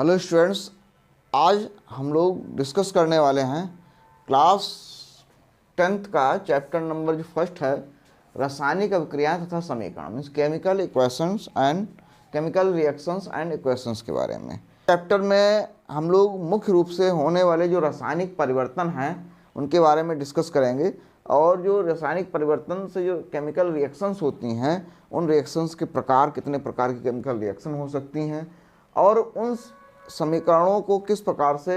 Hello students, आज हम लोग डिस्कस करने वाले हैं क्लास 10th का चैप्टर नंबर जो फर्स्ट है, रासायनिक अभिक्रियाएं तथा समीकरण, means chemical equations and chemical reactions and equations के बारे में। चैप्टर में हम लोग मुख्य रूप से होने वाले जो रासायनिक परिवर्तन हैं उनके बारे में डिस्कस करेंगे, और जो रासायनिक परिवर्तन से जो केमिकल रिएक्शंस होती हैं उन रिएक्शंस के प्रकार, कितने प्रकार की केमिकल रिएक्शन हो सकती हैं, और उन समीकरणों को किस प्रकार से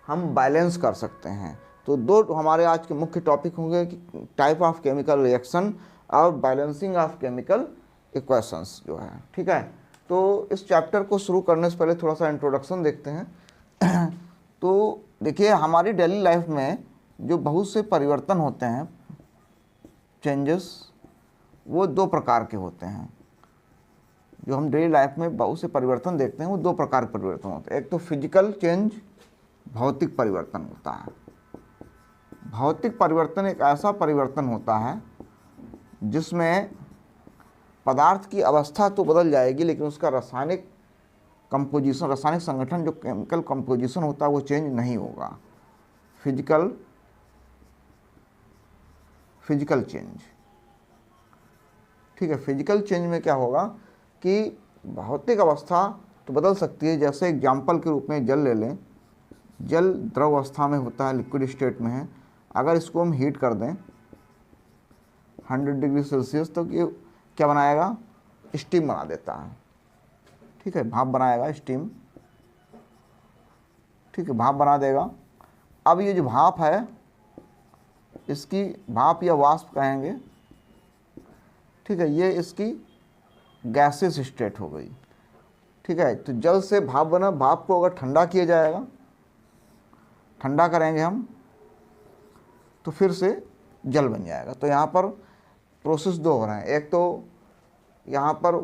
हम बैलेंस कर सकते हैं। तो दो हमारे आज के मुख्य टॉपिक होंगे कि टाइप ऑफ केमिकल रिएक्शन और बैलेंसिंग ऑफ केमिकल इक्वेशंस जो है। ठीक है, तो इस चैप्टर को शुरू करने से पहले थोड़ा सा इंट्रोडक्शन देखते हैं। तो देखिए, हमारी डेली लाइफ में जो बहुत से परिवर्तन होते हैं, चेंजेस, वो दो प्रकार के होते हैं। जो हम डेली लाइफ में बहुत से परिवर्तन देखते हैं वो दो प्रकार के परिवर्तन होते हैं। एक तो फिजिकल चेंज, भौतिक परिवर्तन होता है। भौतिक परिवर्तन एक ऐसा परिवर्तन होता है जिसमें पदार्थ की अवस्था तो बदल जाएगी, लेकिन उसका रासायनिक कंपोजिशन, रासायनिक संगठन, जो केमिकल कंपोजिशन होता है वो चेंज नहीं होगा। Physical change. ठीक है, फिजिकल चेंज में क्या होगा कि भौतिक अवस्था तो बदल सकती है। जैसे एग्जाम्पल के रूप में जल ले लें। जल द्रव अवस्था में होता है, लिक्विड स्टेट में है। अगर इसको हम हीट कर दें 100 डिग्री सेल्सियस, तो ये क्या बनाएगा? स्टीम बना देता है। ठीक है, भाप बनाएगा, स्टीम। ठीक है, भाप बना देगा। अब ये जो भाप है, इसकी भाप या वाष्प कहेंगे। ठीक है, ये इसकी गैसेस स्टेट हो गई। ठीक है, तो जल से भाप बना, भाप को अगर ठंडा किया जाएगा, ठंडा करेंगे हम, तो फिर से जल बन जाएगा। तो यहाँ पर प्रोसेस दो हो रहे हैं। एक तो यहाँ पर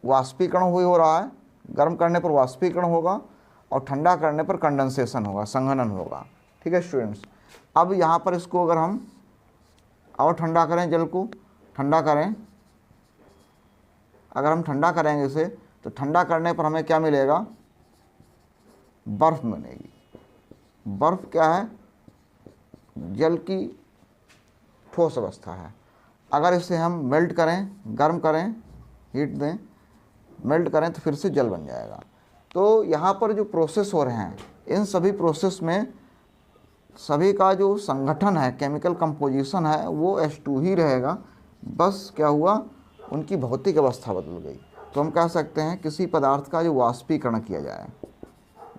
वाष्पीकरण हो रहा है, गर्म करने पर वाष्पीकरण होगा और ठंडा करने पर कंडेंसेशन होगा, संघनन होगा। ठीक है स्टूडेंट्स, अब यहाँ पर इसको अगर हम और ठंडा करें, जल को ठंडा करें, अगर हम ठंडा करेंगे इसे, तो ठंडा करने पर हमें क्या मिलेगा? बर्फ़ बनेगी। बर्फ़ क्या है? जल की ठोस अवस्था है। अगर इसे हम मेल्ट करें, गर्म करें, हीट दें, मेल्ट करें, तो फिर से जल बन जाएगा। तो यहाँ पर जो प्रोसेस हो रहे हैं, इन सभी प्रोसेस में सभी का जो संगठन है, केमिकल कंपोजिशन है, वो H2 ही रहेगा। बस क्या हुआ? उनकी भौतिक अवस्था बदल गई। तो हम कह सकते हैं किसी पदार्थ का जो वाष्पीकरण किया जाए,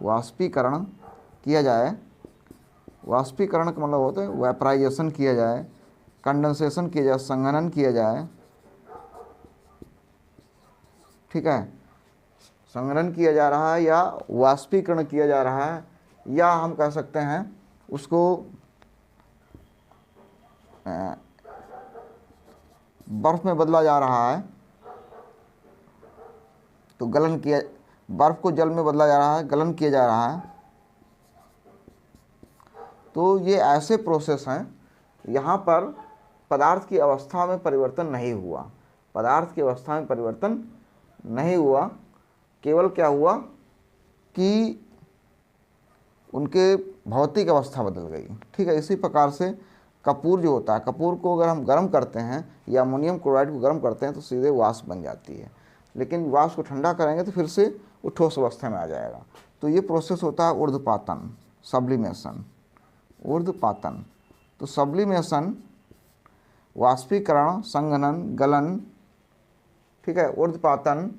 वाष्पीकरण किया जाए, वाष्पीकरण का मतलब होता है वेपराइजेशन किया जाए, कंडेंसेशन किया जाए, संघनन किया जाए। ठीक है, संघनन किया जा रहा है या वाष्पीकरण किया जा रहा है, या हम कह सकते हैं उसको बर्फ़ में बदला जा रहा है, तो गलन किया, बर्फ़ को जल में बदला जा रहा है, गलन किया जा रहा है। तो ये ऐसे प्रोसेस हैं, यहाँ पर पदार्थ की अवस्था में परिवर्तन नहीं हुआ। पदार्थ की अवस्था में परिवर्तन नहीं हुआ, केवल क्या हुआ कि उनके भौतिक अवस्था बदल गई। ठीक है, इसी प्रकार से कपूर जो होता है, कपूर को अगर हम गर्म करते हैं या अमोनियम क्लोराइड को गर्म करते हैं तो सीधे वाष्प बन जाती है, लेकिन वाष्प को ठंडा करेंगे तो फिर से वो ठोस अवस्था में आ जाएगा। तो ये प्रोसेस होता है ऊर्ध्वपातन, सब्लिमेशन, ऊर्ध्वपातन। तो सब्लिमेशन, वाष्पीकरण, संघनन, गलन, ठीक है, ऊर्ध्वपातन,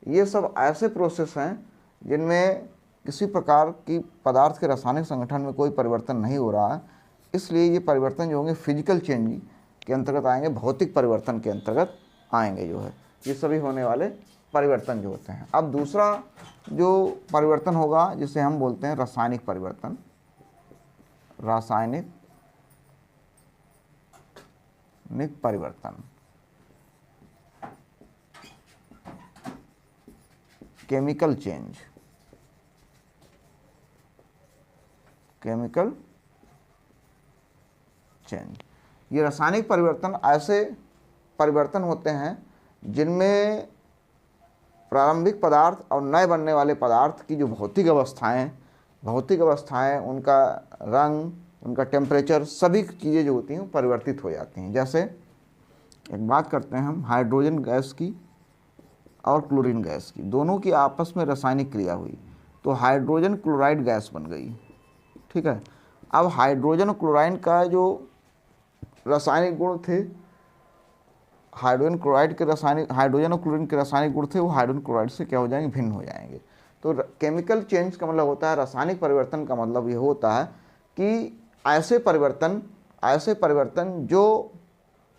ये सब ऐसे प्रोसेस हैं जिनमें किसी प्रकार की पदार्थ के रासायनिक संगठन में कोई परिवर्तन नहीं हो रहा है। इसलिए ये परिवर्तन जो होंगे फिजिकल चेंज के अंतर्गत आएंगे, भौतिक परिवर्तन के अंतर्गत आएंगे। जो है ये सभी होने वाले परिवर्तन जो होते हैं। अब दूसरा जो परिवर्तन होगा जिसे हम बोलते हैं रासायनिक परिवर्तन, रासायनिक परिवर्तन, केमिकल चेंज, केमिकल चेंज। ये रासायनिक परिवर्तन ऐसे परिवर्तन होते हैं जिनमें प्रारंभिक पदार्थ और नए बनने वाले पदार्थ की जो भौतिक अवस्थाएं, उनका रंग, उनका टेम्परेचर, सभी चीज़ें जो होती हैं वो परिवर्तित हो जाती हैं। जैसे एक बात करते हैं हम हाइड्रोजन गैस की और क्लोरीन गैस की, दोनों की आपस में रासायनिक क्रिया हुई तो हाइड्रोजन क्लोराइड गैस बन गई। ठीक है, अब हाइड्रोजन और क्लोराइड का जो रासायनिक गुण थे, हाइड्रोजन और क्लोरीन के रासायनिक गुण थे, वो हाइड्रोजन क्लोराइड से क्या हो जाएंगे, भिन्न हो जाएंगे। तो केमिकल चेंज का मतलब होता है, रासायनिक परिवर्तन का मतलब ये होता है कि ऐसे परिवर्तन जो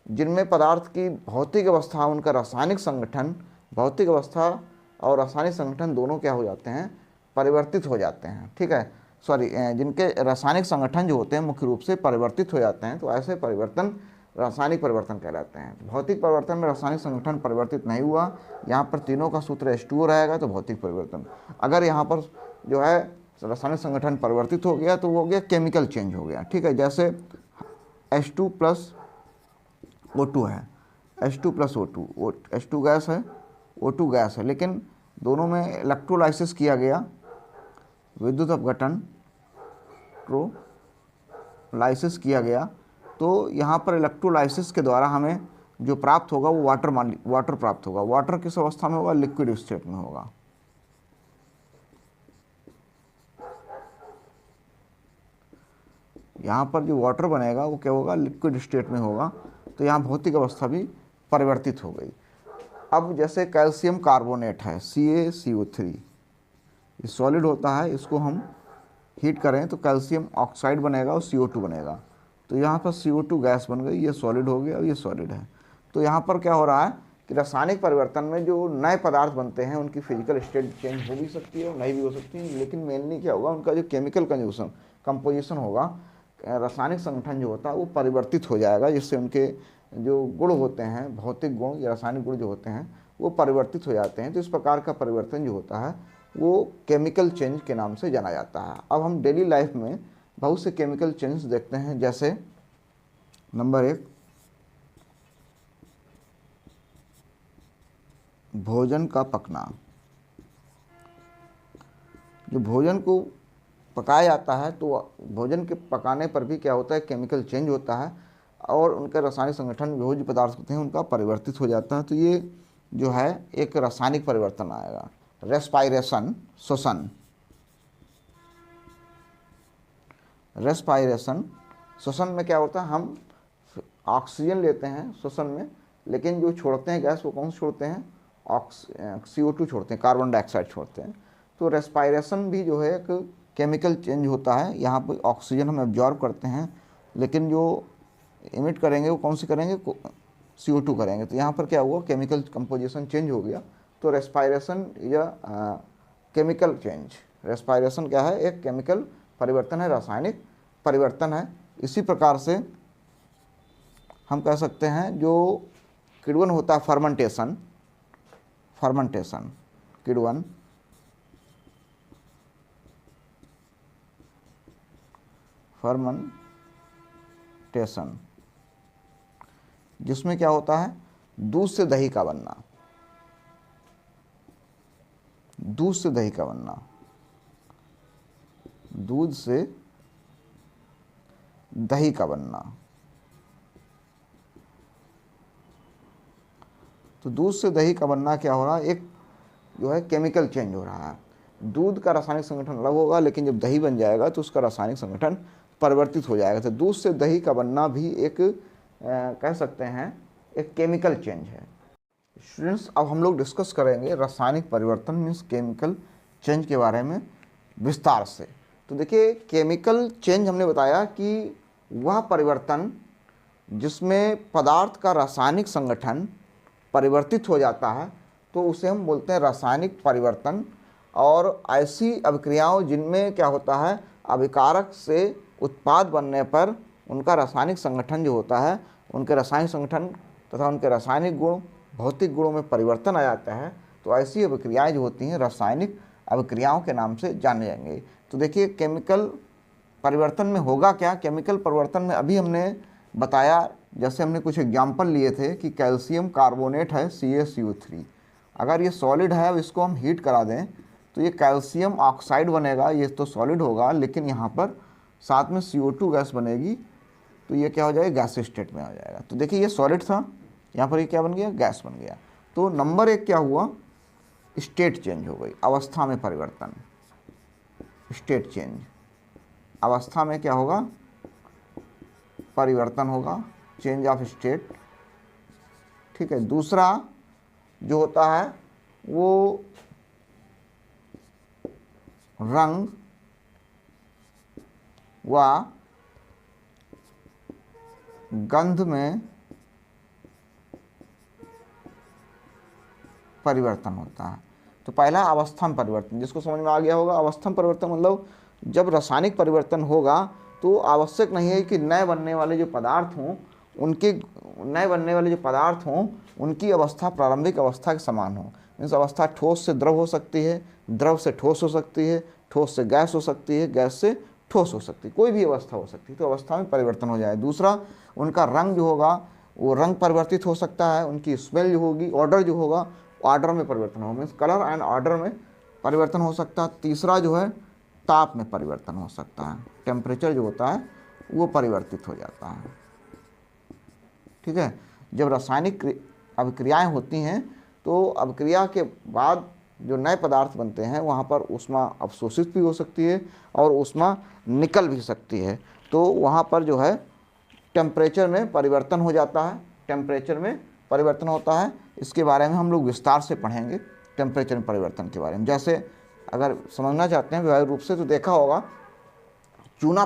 जिनमें पदार्थ की भौतिक अवस्था, उनका रासायनिक संगठन, भौतिक अवस्था और रासायनिक संगठन दोनों क्या हो जाते हैं, परिवर्तित हो जाते हैं। ठीक है, जिनके रासायनिक संगठन जो होते हैं मुख्य रूप से परिवर्तित हो जाते हैं, तो ऐसे परिवर्तन रासायनिक परिवर्तन कहलाते हैं। भौतिक परिवर्तन में रासायनिक संगठन परिवर्तित नहीं हुआ, यहाँ पर तीनों का सूत्र H2O रहेगा, तो भौतिक परिवर्तन। अगर यहाँ पर जो है रासायनिक संगठन परिवर्तित हो गया तो वो हो गया केमिकल चेंज हो गया। ठीक है, जैसे H2 प्लस O2 है, H2 plus O2, H2 gas है, O2 गैस है, लेकिन दोनों में इलेक्ट्रोलाइसिस किया गया, विद्युत अपघटन, इलेक्ट्रोलाइसिस किया गया, तो यहाँ पर इलेक्ट्रोलाइसिस के द्वारा हमें जो प्राप्त होगा वो वाटर प्राप्त होगा। वाटर किस अवस्था में होगा, लिक्विड स्टेट में होगा। यहाँ पर जो वाटर बनेगा वो क्या होगा, लिक्विड स्टेट में होगा, तो यहाँ भौतिक अवस्था भी परिवर्तित हो गई। अब जैसे कैल्शियम कार्बोनेट है CaCO3, ये सॉलिड होता है, इसको हम हीट करें तो कैल्शियम ऑक्साइड बनेगा और CO2 बनेगा, तो यहाँ पर CO2 गैस बन गई, ये सॉलिड हो गया और ये सॉलिड है। तो यहाँ पर क्या हो रहा है कि रासायनिक परिवर्तन में जो नए पदार्थ बनते हैं उनकी फिजिकल स्टेट चेंज हो भी सकती है और नहीं भी हो सकती है, लेकिन मेनली क्या होगा, उनका जो केमिकल कंपोजिशन होगा, रासायनिक संगठन जो होता है वो परिवर्तित हो जाएगा, जिससे उनके जो गुण होते हैं, भौतिक गुण या रासायनिक गुण जो होते हैं वो परिवर्तित हो जाते हैं। तो इस प्रकार का परिवर्तन जो होता है वो केमिकल चेंज के नाम से जाना जाता है। अब हम डेली लाइफ में बहुत से केमिकल चेंज देखते हैं, जैसे नंबर 1 भोजन का पकना। जो भोजन को पकाया जाता है तो भोजन के पकाने पर भी क्या होता है, केमिकल चेंज होता है और उनके रासायनिक संगठन, भोज्य पदार्थ होते हैं उनका परिवर्तित हो जाता है। तो ये जो है एक रासायनिक परिवर्तन आएगा। रेस्पायरेशन, श्वसन, श्वसन में क्या होता है, हम ऑक्सीजन लेते हैं श्वसन में, लेकिन जो छोड़ते हैं गैस वो कौन सा छोड़ते हैं, CO2 छोड़ते हैं, कार्बन डाइऑक्साइड छोड़ते हैं। तो रेस्पायरेशन भी जो है एक केमिकल चेंज होता है। यहाँ पर ऑक्सीजन हम एब्जॉर्ब करते हैं, लेकिन जो इमिट करेंगे वो कौन सी करेंगे, CO2 करेंगे। तो यहाँ पर क्या हुआ, केमिकल कंपोजिशन चेंज हो गया। तो रेस्पायरेशन या केमिकल चेंज, रेस्पायरेशन क्या है, एक केमिकल परिवर्तन है, रासायनिक परिवर्तन है। इसी प्रकार से हम कह सकते हैं जो किण्वन होता है, फर्मेंटेशन, किण्वन, फर्मेंटेशन, जिसमें क्या होता है, दूध से दही का बनना, दूध से दही का बनना, दूध से दही का बनना। तो दूध से दही का बनना क्या हो रहा है, एक जो है केमिकल चेंज हो रहा है। दूध का रासायनिक संगठन अलग होगा, लेकिन जब दही बन जाएगा तो उसका रासायनिक संगठन परिवर्तित हो जाएगा। तो दूध से दही का बनना भी एक कह सकते हैं एक केमिकल चेंज है। स्टूडेंट्स, अब हम लोग डिस्कस करेंगे रासायनिक परिवर्तन मीन्स केमिकल चेंज के बारे में विस्तार से। तो देखिए, केमिकल चेंज हमने बताया कि वह परिवर्तन जिसमें पदार्थ का रासायनिक संगठन परिवर्तित हो जाता है, तो उसे हम बोलते हैं रासायनिक परिवर्तन। और ऐसी अभिक्रियाओं जिनमें क्या होता है, अभिकारक से उत्पाद बनने पर उनका रासायनिक संगठन जो होता है, उनके रासायनिक संगठन तथा उनके रासायनिक गुण, भौतिक गुणों में परिवर्तन आ जाता है, तो ऐसी अभिक्रियाएं जो होती हैं रासायनिक अभिक्रियाओं के नाम से जाने जाएंगे। तो देखिए, केमिकल परिवर्तन में होगा क्या, केमिकल परिवर्तन में अभी हमने बताया, जैसे हमने कुछ एग्जाम्पल लिए थे कि कैल्शियम कार्बोनेट है CaCO3, अगर ये सॉलिड है, अब इसको हम हीट करा दें तो ये कैल्शियम ऑक्साइड बनेगा, ये तो सॉलिड होगा, लेकिन यहाँ पर साथ में CO2 गैस बनेगी, तो ये क्या हो जाएगा, गैस स्टेट में आ जाएगा। तो देखिए ये सॉलिड था, यहाँ पर ये क्या बन गया, गैस बन गया। तो नंबर 1 क्या हुआ, स्टेट चेंज हो गई, अवस्था में परिवर्तन, स्टेट चेंज, अवस्था में क्या होगा, परिवर्तन होगा, चेंज ऑफ स्टेट। ठीक है, दूसरा जो होता है वो रंग व गंध में परिवर्तन होता है। तो पहला अवस्था में परिवर्तन, जिसको समझ में आ गया होगा, अवस्था में परिवर्तन मतलब जब रासायनिक परिवर्तन होगा तो आवश्यक नहीं है कि नए बनने वाले जो पदार्थ हों उनकी अवस्था प्रारंभिक अवस्था के समान हो। मीन्स अवस्था ठोस से द्रव हो सकती है, द्रव से ठोस हो सकती है, ठोस से गैस हो सकती है, गैस से ठोस हो सकती है, कोई भी अवस्था हो सकती है। तो अवस्था में परिवर्तन हो जाए। दूसरा, उनका रंग जो होगा वो रंग परिवर्तित हो सकता है, उनकी स्मेल जो होगी, ऑर्डर जो होगा, ऑर्डर में परिवर्तन होगा, मीन्स कलर एंड ऑर्डर में परिवर्तन हो सकता है। तीसरा जो है ताप में परिवर्तन हो सकता है, टेम्परेचर जो होता है वो परिवर्तित हो जाता है। ठीक है, जब रासायनिक अभिक्रियाएं होती हैं तो अभिक्रिया के बाद जो नए पदार्थ बनते हैं वहाँ पर ऊष्मा अवशोषित भी हो सकती है और ऊष्मा निकल भी सकती है। तो वहाँ पर जो है टेम्परेचर में परिवर्तन हो जाता है, टेम्परेचर में परिवर्तन होता है। इसके बारे में हम लोग विस्तार से पढ़ेंगे, टेम्परेचर में परिवर्तन के बारे में। जैसे अगर समझना चाहते हैं व्यवहारिक रूप से तो देखा होगा, चूना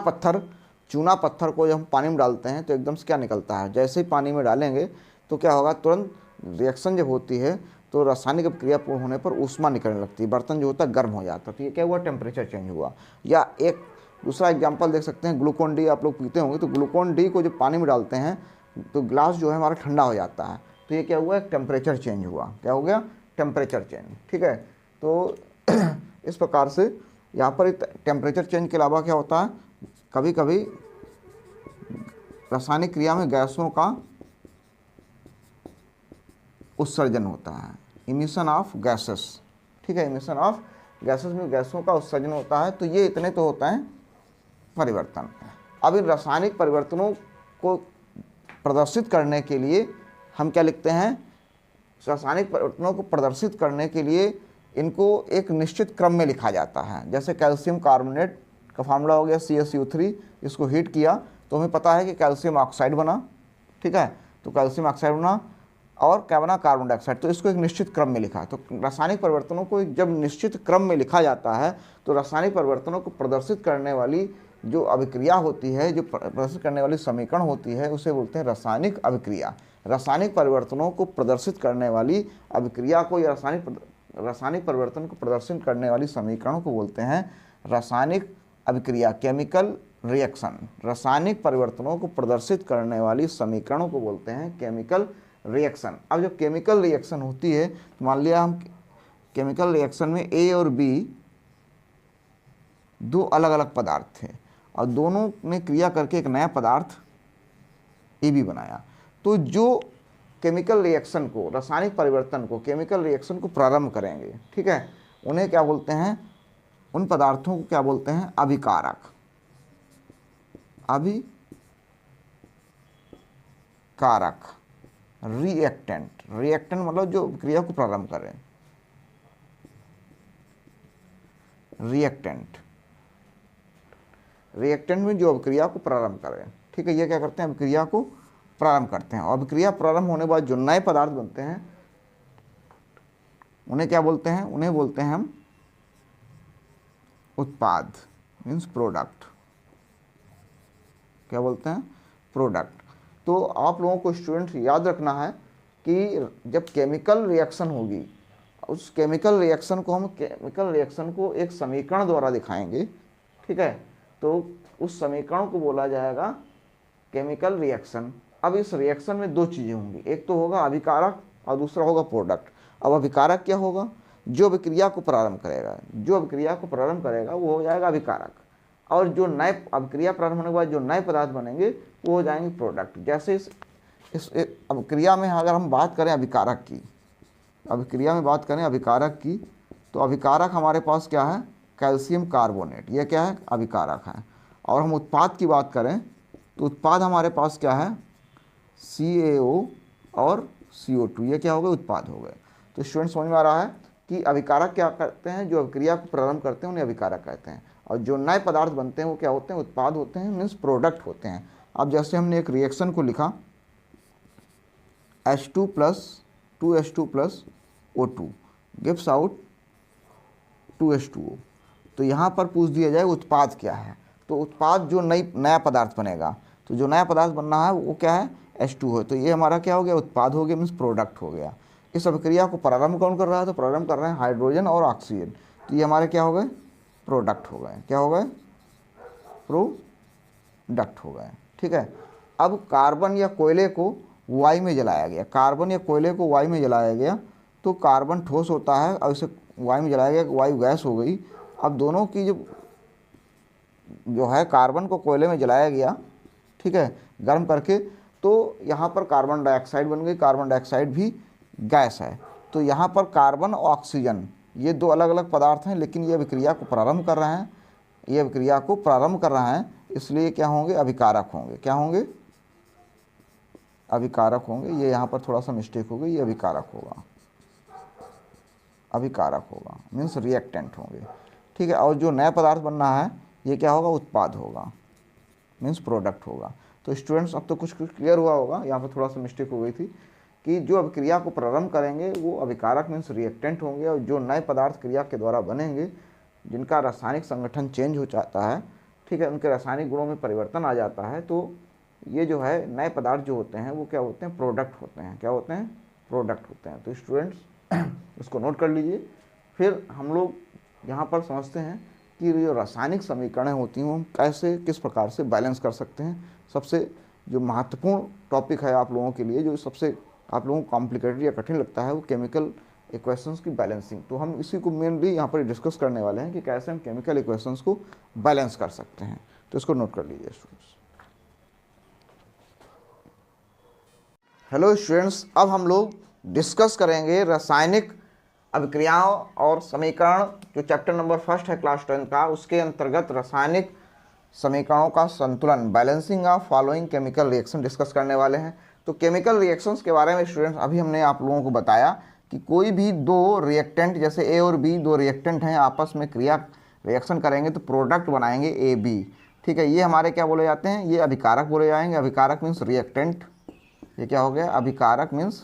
पत्थर को जब हम पानी में डालते हैं तो एकदम से क्या निकलता है, जैसे ही पानी में डालेंगे तो क्या होगा, तुरंत रिएक्शन जब होती है तो रासायनिक क्रिया पूर्ण होने पर ऊष्मा निकलने लगती है, बर्तन जो होता है गर्म हो जाता है। तो ये क्या हुआ, टेम्परेचर चेंज हुआ। या एक दूसरा एग्जांपल देख सकते हैं, ग्लूकोन डी आप लोग पीते होंगे, तो ग्लूकोन डी को जब पानी में डालते हैं तो ग्लास जो है हमारा ठंडा हो जाता है। तो ये क्या हुआ, टेम्परेचर चेंज हुआ। क्या हो गया, टेम्परेचर चेंज। ठीक है, तो इस प्रकार से यहाँ पर टेम्परेचर चेंज के अलावा क्या होता है, कभी कभी रासायनिक क्रिया में गैसों का उत्सर्जन होता है, इमिशन ऑफ गैसेस। ठीक है, इमिशन ऑफ गैसेस में गैसों का उत्सर्जन होता है। तो ये इतने तो होता है परिवर्तन। अब इन रासायनिक परिवर्तनों को प्रदर्शित करने के लिए हम क्या लिखते हैं, रासायनिक परिवर्तनों को प्रदर्शित करने के लिए इनको एक निश्चित क्रम में लिखा जाता है। जैसे कैल्शियम कार्बोनेट का फार्मूला हो गया CaCO3, इसको हीट किया तो हमें पता है कि कैल्शियम ऑक्साइड बना। ठीक है, तो कैल्शियम ऑक्साइड बना और क्या बना, कार्बन डाइऑक्साइड। तो इसको एक निश्चित क्रम में लिखा। तो रासायनिक परिवर्तनों को जब निश्चित क्रम में लिखा जाता है तो रासायनिक परिवर्तनों को प्रदर्शित करने वाली जो अभिक्रिया होती है, जो प्रदर्शित करने वाली समीकरण होती है, उसे बोलते हैं रासायनिक अभिक्रिया। रासायनिक परिवर्तनों को प्रदर्शित करने वाली अभिक्रिया को या रासायनिक परिवर्तन को प्रदर्शित करने वाली समीकरणों को बोलते हैं रासायनिक अभिक्रिया, केमिकल रिएक्शन। रासायनिक परिवर्तनों को प्रदर्शित करने वाली समीकरणों को बोलते हैं केमिकल रिएक्शन। अब जब केमिकल रिएक्शन होती है तो मान लिया हम केमिकल रिएक्शन में A और B दो अलग अलग पदार्थ थे और दोनों ने क्रिया करके एक नया पदार्थ AB बनाया। तो जो केमिकल रिएक्शन को, रासायनिक परिवर्तन को, केमिकल रिएक्शन को प्रारंभ करेंगे, ठीक है, उन्हें क्या बोलते हैं, उन पदार्थों को क्या बोलते हैं, अभिकारक। अभिकारक, रिएक्टेंट। रिएक्टेंट मतलब जो क्रिया को प्रारंभ करें, रिएक्टेंट। रिएक्टेंट में जो अभिक्रिया को प्रारंभ करें। ठीक है, ये क्या करते हैं, अभिक्रिया को प्रारंभ करते हैं। और अभिक्रिया प्रारंभ होने के बाद जो नए पदार्थ बनते हैं उन्हें क्या बोलते हैं, उन्हें बोलते हैं हम उत्पाद, मीन्स प्रोडक्ट। क्या बोलते हैं, प्रोडक्ट। तो आप लोगों को स्टूडेंट याद रखना है कि जब केमिकल रिएक्शन होगी, उस केमिकल रिएक्शन को एक समीकरण द्वारा दिखाएंगे। ठीक है, तो उस समीकरण को बोला जाएगा केमिकल रिएक्शन। अब इस रिएक्शन में दो चीज़ें होंगी, एक तो होगा अभिकारक और दूसरा होगा प्रोडक्ट। अब अभिकारक क्या होगा, जो अभिक्रिया को प्रारंभ करेगा, जो अभिक्रिया को प्रारंभ करेगा वो हो जाएगा अभिकारक, और जो नए अभिक्रिया प्रारंभ होने के बाद जो नए पदार्थ बनेंगे वो हो जाएंगे प्रोडक्ट। जैसे इस अभिक्रिया में अगर हम बात करें अभिकारक की, अभिक्रिया में बात करें अभिकारक की, तो अभिकारक हमारे पास क्या है, कैल्शियम कार्बोनेट, ये क्या है, अभिकारक है। और हम उत्पाद की बात करें तो उत्पाद हमारे पास क्या है, CaO और CO2, ये क्या हो गए, उत्पाद हो गए। तो स्टूडेंट समझ में आ रहा है कि अभिकारक क्या करते हैं, जो अभिक्रिया को प्रारंभ करते हैं उन्हें अभिकारक कहते हैं, और जो नए पदार्थ बनते हैं वो क्या होते हैं, उत्पाद होते हैं, मीन्स प्रोडक्ट होते हैं। अब जैसे हमने एक रिएक्शन को लिखा H2 plus 2H2 plus O2 gives out 2H2O, तो यहाँ पर पूछ दिया जाए उत्पाद क्या है, तो उत्पाद जो नया पदार्थ बनेगा, तो जो नया पदार्थ बनना है वो क्या है, H2 हो, तो ये हमारा क्या हो गया, उत्पाद हो गया, मीन्स प्रोडक्ट हो गया। इस अभिक्रिया को प्रारंभ कौन कर रहा है, तो प्रारंभ कर रहे हैं हाइड्रोजन और ऑक्सीजन, तो ये हमारे क्या हो गए, प्रोडक्ट हो गए, क्या हो गए, प्रोडक्ट हो गए। ठीक है, अब कार्बन या कोयले को वायु में जलाया गया, कार्बन या कोयले को वायु में जलाया गया, तो कार्बन ठोस होता है और इसे वायु में जलाया गया, वायु गैस हो गई। अब दोनों की जो है कार्बन को कोयले में जलाया गया, ठीक है, गर्म करके, तो यहाँ पर कार्बन डाइऑक्साइड बन गई, कार्बन डाइऑक्साइड भी गैस है। तो यहाँ पर कार्बन और ऑक्सीजन ये दो अलग अलग पदार्थ हैं, लेकिन ये अभिक्रिया को प्रारंभ कर रहे हैं, ये अभिक्रिया को प्रारंभ कर रहे हैं, इसलिए क्या होंगे, अभिकारक होंगे, क्या होंगे, अभिकारक होंगे। ये यहाँ पर थोड़ा सा मिस्टेक हो गई, ये अभिकारक होगा, अभिकारक होगा, मीन्स रिएक्टेंट होंगे। ठीक है, और जो नया पदार्थ बनना है ये क्या होगा, उत्पाद होगा, मीन्स प्रोडक्ट होगा। तो स्टूडेंट्स अब तो कुछ क्लियर हुआ होगा, यहाँ पर थोड़ा सा मिस्टेक हो गई थी कि जो अभिक्रिया को प्रारंभ करेंगे वो अभिकारक मीन्स रिएक्टेंट होंगे, और जो नए पदार्थ क्रिया के द्वारा बनेंगे जिनका रासायनिक संगठन चेंज हो जाता है, ठीक है, उनके रासायनिक गुणों में परिवर्तन आ जाता है, तो ये जो है नए पदार्थ जो होते हैं वो क्या होते हैं, प्रोडक्ट होते हैं, क्या होते हैं, प्रोडक्ट होते हैं। तो स्टूडेंट्स उसको नोट कर लीजिए। फिर हम लोग यहाँ पर समझते हैं कि जो रासायनिक समीकरणें होती हैं वो हम कैसे किस प्रकार से बैलेंस कर सकते हैं। सबसे जो महत्वपूर्ण टॉपिक है आप लोगों के लिए, जो सबसे आप लोगों को कॉम्प्लिकेटेड या कठिन लगता है, वो केमिकल इक्वेशंस की बैलेंसिंग। तो हम इसी को मेनली यहाँ पर डिस्कस करने वाले हैं कि कैसे हम केमिकल इक्वेशंस को बैलेंस कर सकते हैं। तो इसको नोट कर लीजिए स्टूडेंट्स। हेलो स्टूडेंट्स, अब हम लोग डिस्कस करेंगे रासायनिक अभिक्रियाओं और समीकरण, जो चैप्टर नंबर 1 है क्लास 10 का, उसके अंतर्गत रासायनिक समीकरणों का संतुलन, balancing of following chemical reaction discuss करने वाले हैं। तो केमिकल रिएक्शंस के बारे में स्टूडेंट्स अभी हमने आप लोगों को बताया कि कोई भी दो रिएक्टेंट, जैसे ए और बी दो रिएक्टेंट हैं, आपस में रिएक्शन करेंगे तो प्रोडक्ट बनाएंगे ए बी। ठीक है, ये हमारे क्या बोले जाते हैं, ये अभिकारक बोले जाएंगे। अभिकारक मीन्स रिएक्टेंट, ये क्या हो गया, अभिकारक मीन्स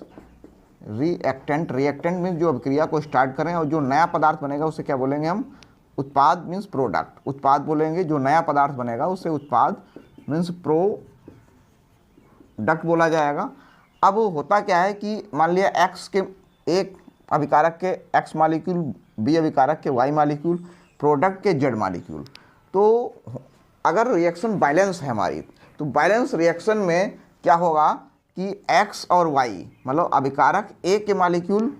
रिएक्टेंट। रिएक्टेंट मीन्स जो अभिक्रिया को स्टार्ट करें, और जो नया पदार्थ बनेगा उसे क्या बोलेंगे हम, उत्पाद मीन्स प्रोडक्ट, उत्पाद बोलेंगे। जो नया पदार्थ बनेगा उसे उत्पाद मीन्स प्रोडक्ट बोला जाएगा। अब होता क्या है कि मान लिया एक्स के एक अभिकारक के एक्स मालिक्यूल, बी अभिकारक के वाई मालिक्यूल, प्रोडक्ट के जेड मालिक्यूल। तो अगर रिएक्शन बैलेंस है हमारी, तो बैलेंस रिएक्शन में क्या होगा कि एक्स और वाई, मतलब अभिकारक ए के मालिक्यूल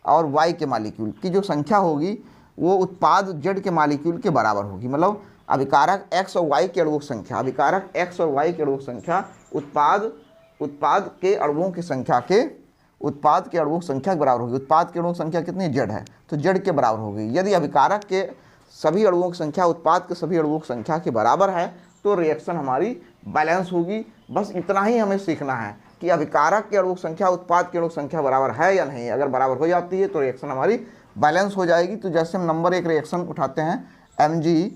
और वाई के मालिक्यूल की जो संख्या होगी वो उत्पाद जेड के मालिक्यूल के बराबर होगी। मतलब अभिकारक एक्स और वाई की अणुओं संख्या, अभिकारक एक्स और वाई की अणुओं संख्या उत्पाद के अणुओं की संख्या के, उत्पाद के अणुओं संख्या के बराबर होगी। उत्पाद की अणुओं संख्या कितनी, जेड है, तो जेड के बराबर होगी। यदि अभिकारक के सभी अणुओं की संख्या उत्पाद के सभी अणुओं की संख्या के बराबर है तो रिएक्शन हमारी बैलेंस होगी। बस इतना ही हमें सीखना है कि अभिकारक के अणुओं की संख्या उत्पाद के अणुओं की संख्या बराबर है या नहीं। अगर बराबर हो जाती है तो रिएक्शन हमारी बैलेंस हो जाएगी। तो जैसे हम नंबर 1 रिएक्शन उठाते हैं, Mg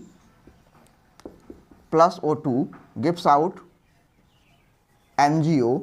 plus O2 gives out MgO।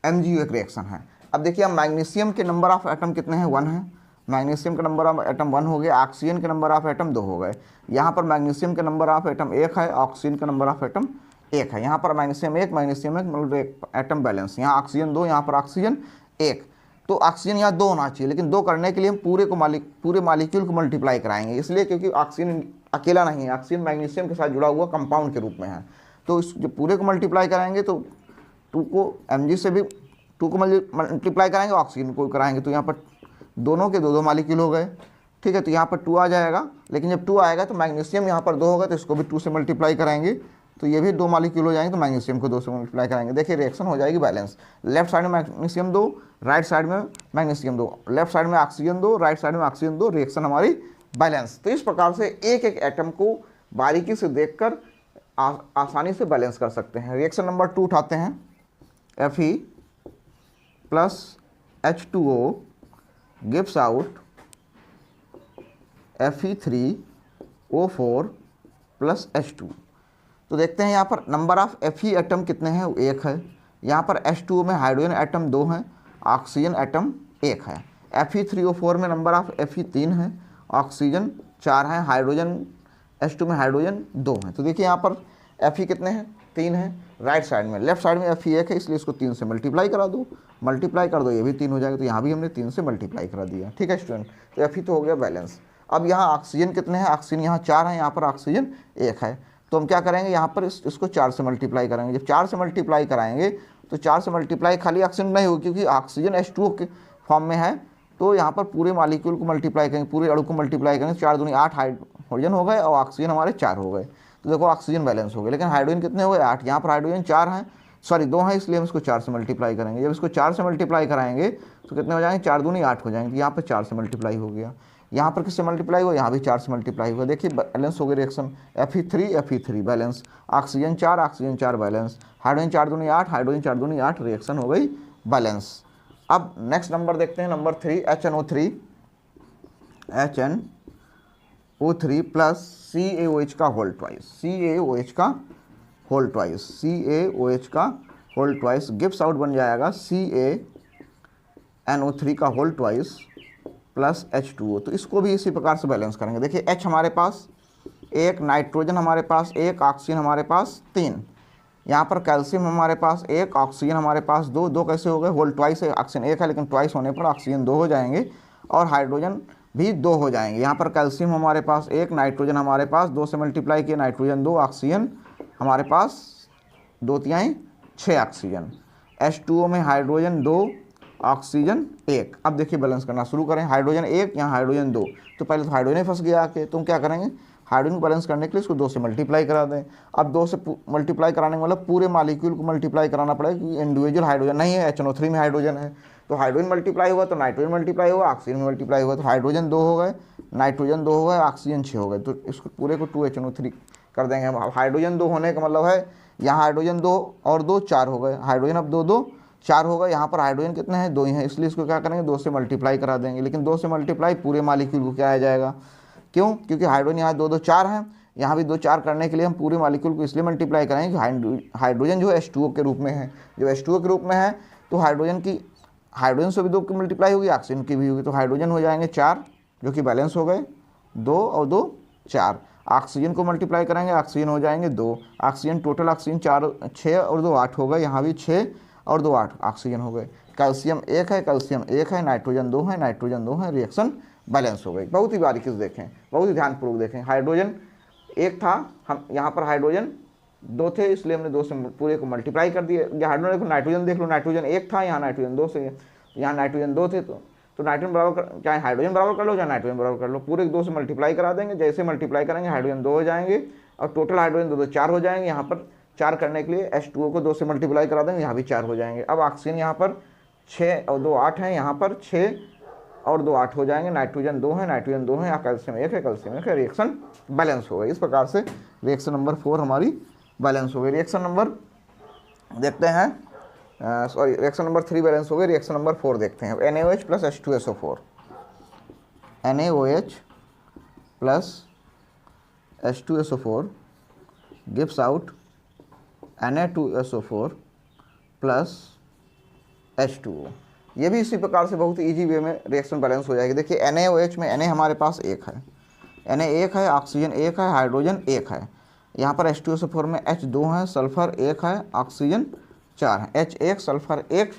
MgO एक रिएक्शन है। अब देखिए, हम मैग्नीशियम के नंबर ऑफ एटम कितने हैं, 1 है। मैग्नीशियम का नंबर ऑफ एटम 1 हो गया, ऑक्सीजन के नंबर ऑफ एटम 2 हो गए। यहाँ पर मैग्नीशियम के नंबर ऑफ एटम 1 है, ऑक्सीजन का नंबर ऑफ एटम 1 है। यहाँ पर मैग्नीशियम 1 मतलब एटम बैलेंस, यहाँ ऑक्सीजन 2, यहाँ पर ऑक्सीजन 1। तो ऑक्सीजन यहाँ 2 होना चाहिए, लेकिन 2 करने के लिए हम पूरे मालिक्यूल को मल्टीप्लाई कराएंगे, इसलिए क्योंकि ऑक्सीजन अकेला नहीं है, ऑक्सीजन मैग्नीशियम के साथ जुड़ा हुआ कंपाउंड के रूप में है। तो इस जो पूरे को मल्टीप्लाई कराएंगे तो 2 को Mg से भी 2 को मल्टीप्लाई कराएंगे, ऑक्सीजन को कराएंगे, तो यहाँ पर दोनों के 2-2 मालिक्यूल हो गए। ठीक है, तो यहाँ पर 2 आ जाएगा, लेकिन जब 2 आएगा तो मैग्नीशियम यहाँ पर 2 होगा, तो इसको भी 2 से मल्टीप्लाई कराएंगे, तो ये भी 2 मॉलिक्यूल हो जाएंगे, तो मैग्नीशियम को 2 से मल्टीप्लाई कराएंगे। देखिए रिएक्शन हो जाएगी बैलेंस। लेफ्ट साइड में मैग्नीशियम 2, राइट साइड में मैग्नीशियम 2, लेफ्ट साइड में ऑक्सीजन 2, राइट साइड में ऑक्सीजन 2, रिएक्शन हमारी बैलेंस। तो इस प्रकार से एक एक एटम को बारीकी से देखकर आसानी से बैलेंस कर सकते हैं। रिएक्शन नंबर 2 उठाते हैं। Fe plus H2O gives out Fe3O4 plus H2। तो देखते हैं यहाँ पर नंबर ऑफ Fe एटम कितने हैं, वो 1 है। यहाँ पर H2O में हाइड्रोजन एटम 2 हैं, ऑक्सीजन एटम 1 है। Fe3O4 में नंबर ऑफ Fe 3 है, ऑक्सीजन 4 है, हाइड्रोजन H2 में हाइड्रोजन 2 हैं। तो देखिए यहाँ पर Fe कितने हैं, 3 है राइट साइड में। लेफ्ट साइड में Fe 1 है, इसलिए इसको 3 से मल्टीप्लाई करा दो, मल्टीप्लाई कर दो, ये भी 3 हो जाएगा। तो यहाँ भी हमने 3 से मल्टीप्लाई करा दिया। ठीक है स्टूडेंट, तो Fe तो हो गया बैलेंस। अब यहाँ ऑक्सीजन कितने हैं, ऑक्सीजन यहाँ 4 है, यहाँ पर ऑक्सीजन 1 है। तो हम क्या करेंगे, यहाँ पर इसको 4 से मल्टीप्लाई करेंगे। जब 4 से मल्टीप्लाई कराएंगे तो 4 से मल्टीप्लाई खाली ऑक्सीजन नहीं होगी, क्योंकि ऑक्सीजन H2O के फॉर्म में है। तो यहाँ पर पूरे मॉलिक्यूल को मल्टीप्लाई करेंगे, पूरे अणु को मल्टीप्लाई करेंगे। 4 दूनी 8 हाइड्रोजन हो गए और ऑक्सीजन हमारे 4 हो गए। तो देखो ऑक्सीजन बैलेंस हो गए। लेकिन हाइड्रोजन कितने हो गए, 8। यहाँ पर हाइड्रोजन 4 हैं, सॉरी 2 हैं, इसलिए हम इसको 4 से मल्टीप्लाई करेंगे। जब इसको 4 से मल्टीप्लाई कराएंगे तो कितने हो जाएंगे, 4 दूनी 8 हो जाएंगे। तो यहाँ पर 4 से मल्टीप्लाई हो गया। यहाँ पर किससे मल्टीप्लाई हुआ, यहाँ भी 4 से मल्टीप्लाई हुआ। देखिए बैलेंस हो गई reaction. Fe3 balance, oxygen 4 balance, hydrogen 4 दूनी 8, हाइड्रोजन 4 दूनी 8, रिएक्शन हो गई बैलेंस। अब नेक्स्ट नंबर देखते हैं, नंबर 3 HNO3 प्लस CaOH का होल ट्वाइस, CaOH का होल ट्वाइस गिव्स आउट बन जाएगा CaNO3 का होल ट्वाइस प्लस H2O। तो इसको भी इसी प्रकार से बैलेंस करेंगे। देखिए H हमारे पास 1, नाइट्रोजन हमारे पास 1, ऑक्सीजन हमारे पास 3, यहाँ पर कैल्शियम हमारे पास 1, ऑक्सीजन हमारे पास 2, 2 कैसे हो गए, होल ट्वाइस है, ऑक्सीजन 1 है, लेकिन ट्वाइस होने पर ऑक्सीजन 2 हो जाएंगे और हाइड्रोजन भी 2 हो जाएंगे। यहाँ पर कैल्शियम हमारे पास 1, नाइट्रोजन हमारे पास 2 से मल्टीप्लाई किया, नाइट्रोजन 2, ऑक्सीजन हमारे पास 2 तिहाई 6 ऑक्सीजन। H2O में हाइड्रोजन 2, ऑक्सीजन 1। अब देखिए बैलेंस करना शुरू करें। हाइड्रोजन 1, यहाँ हाइड्रोजन 2, तो पहले तो हाइड्रोजन फंस गया आके। तो हम क्या करेंगे, हाइड्रोजन को बैलेंस करने के लिए इसको 2 से मल्टीप्लाई करा दें। अब 2 से मल्टीप्लाई कराने का मतलब पूरे मॉलिक्यूल को मल्टीप्लाई कराना पड़ेगा, क्योंकि इंडिविजुअल हाइड्रोजन नहीं है, HNO3 में हाइड्रोजन है। तो हाइड्रोजन मल्टीप्लाई हुआ तो नाइट्रोजन मल्टीप्लाई हुआ, ऑक्सीजन में मल्टीप्लाई हुआ, तो हाइड्रोजन 2 हो गए, नाइट्रोजन 2 हो गए, ऑक्सीजन 6 हो गए। तो इसको पूरे को 2HNO3 कर देंगे हम। हाइड्रोजन 2 होने का मतलब है यहाँ हाइड्रोजन 2 और 2 4 हो गए, हाइड्रोजन अब 2 2 4 हो गए। यहाँ पर हाइड्रोजन कितने हैं, 2 ही हैं, इसलिए इसको क्या करेंगे, 2 से मल्टीप्लाई करा देंगे। लेकिन 2 से मल्टीप्लाई पूरे मॉलिक्यूल को क्या आ जाएगा, क्यों, क्योंकि हाइड्रोजन यहाँ 2 2 4 हैं, यहाँ भी 2 4 करने के लिए हम पूरे मॉलिक्यूल को इसलिए मल्टीप्लाई करेंगे कि हाइड्रोजन जो है H2O के रूप में है। जब H2O के रूप में है तो हाइड्रोजन से भी 2 की मल्टीप्लाई होगी, ऑक्सीजन की भी होगी। तो हाइड्रोजन हो जाएंगे 4, जो कि बैलेंस हो गए, 2 और 2 4। ऑक्सीजन को मल्टीप्लाई करेंगे, ऑक्सीजन हो जाएंगे 2, ऑक्सीजन टोटल ऑक्सीजन 4 6 और 2 8 हो गए, यहाँ भी 6 और 2 8 ऑक्सीजन हो गए। कैल्शियम 1 है, कैल्शियम 1 है, नाइट्रोजन 2 है, नाइट्रोजन 2 है, रिएक्शन बैलेंस हो गई। बहुत ही बारीकी से देखें, बहुत ही ध्यानपूर्वक देखें। हाइड्रोजन 1 था, हम यहाँ पर हाइड्रोजन 2 थे, इसलिए हमने 2 से पूरे को मल्टीप्लाई कर दिया। हाइड्रोजन देखो, नाइट्रोजन देख लो, नाइट्रोजन 1 था, यहाँ नाइट्रोजन 2 से, यहाँ नाइट्रोजन 2 थे, तो नाइट्रोजन बराबर चाहे हाइड्रोजन बराबर कर लो, चाहे नाइट्रोजन बराबर कर लो, पूरे 2 से मल्टीप्लाई करा देंगे। जैसे मल्टीप्लाई करेंगे हाइड्रोजन 2 हो जाएंगे और टोटल हाइड्रोजन 2 2 4 हो जाएंगे। यहाँ पर 4 करने के लिए H2O को 2 से मल्टीप्लाई करा देंगे, यहाँ भी 4 हो जाएंगे। अब ऑक्सीजन यहाँ पर 6 और 2 8 हैं, यहाँ पर 6 और 2 8 हो जाएंगे। नाइट्रोजन 2 है, नाइट्रोजन 2 है, कैल्शियम 1 है, कैल्शियम 1 है, रिएक्शन बैलेंस हो गई। इस प्रकार से रिएक्शन नंबर 4 हमारी बैलेंस हो गई। रिएक्शन नंबर देखते हैं, सॉरी रिएक्शन नंबर 3 बैलेंस हो गई। रिएक्शन नंबर 4 देखते हैं। NaOH plus H2SO4, NaOH plus H2SO4 gives out Na2SO4 plus H2O। ये भी इसी प्रकार से बहुत ईजी वे में रिएक्शन बैलेंस हो जाएगी। देखिए NaOH में Na हमारे पास 1 है, Na 1 है, ऑक्सीजन 1 है, हाइड्रोजन 1 है। यहाँ पर H2SO4 में H2 है, सल्फर 1 है, ऑक्सीजन 4 है। H1 sulphur 1,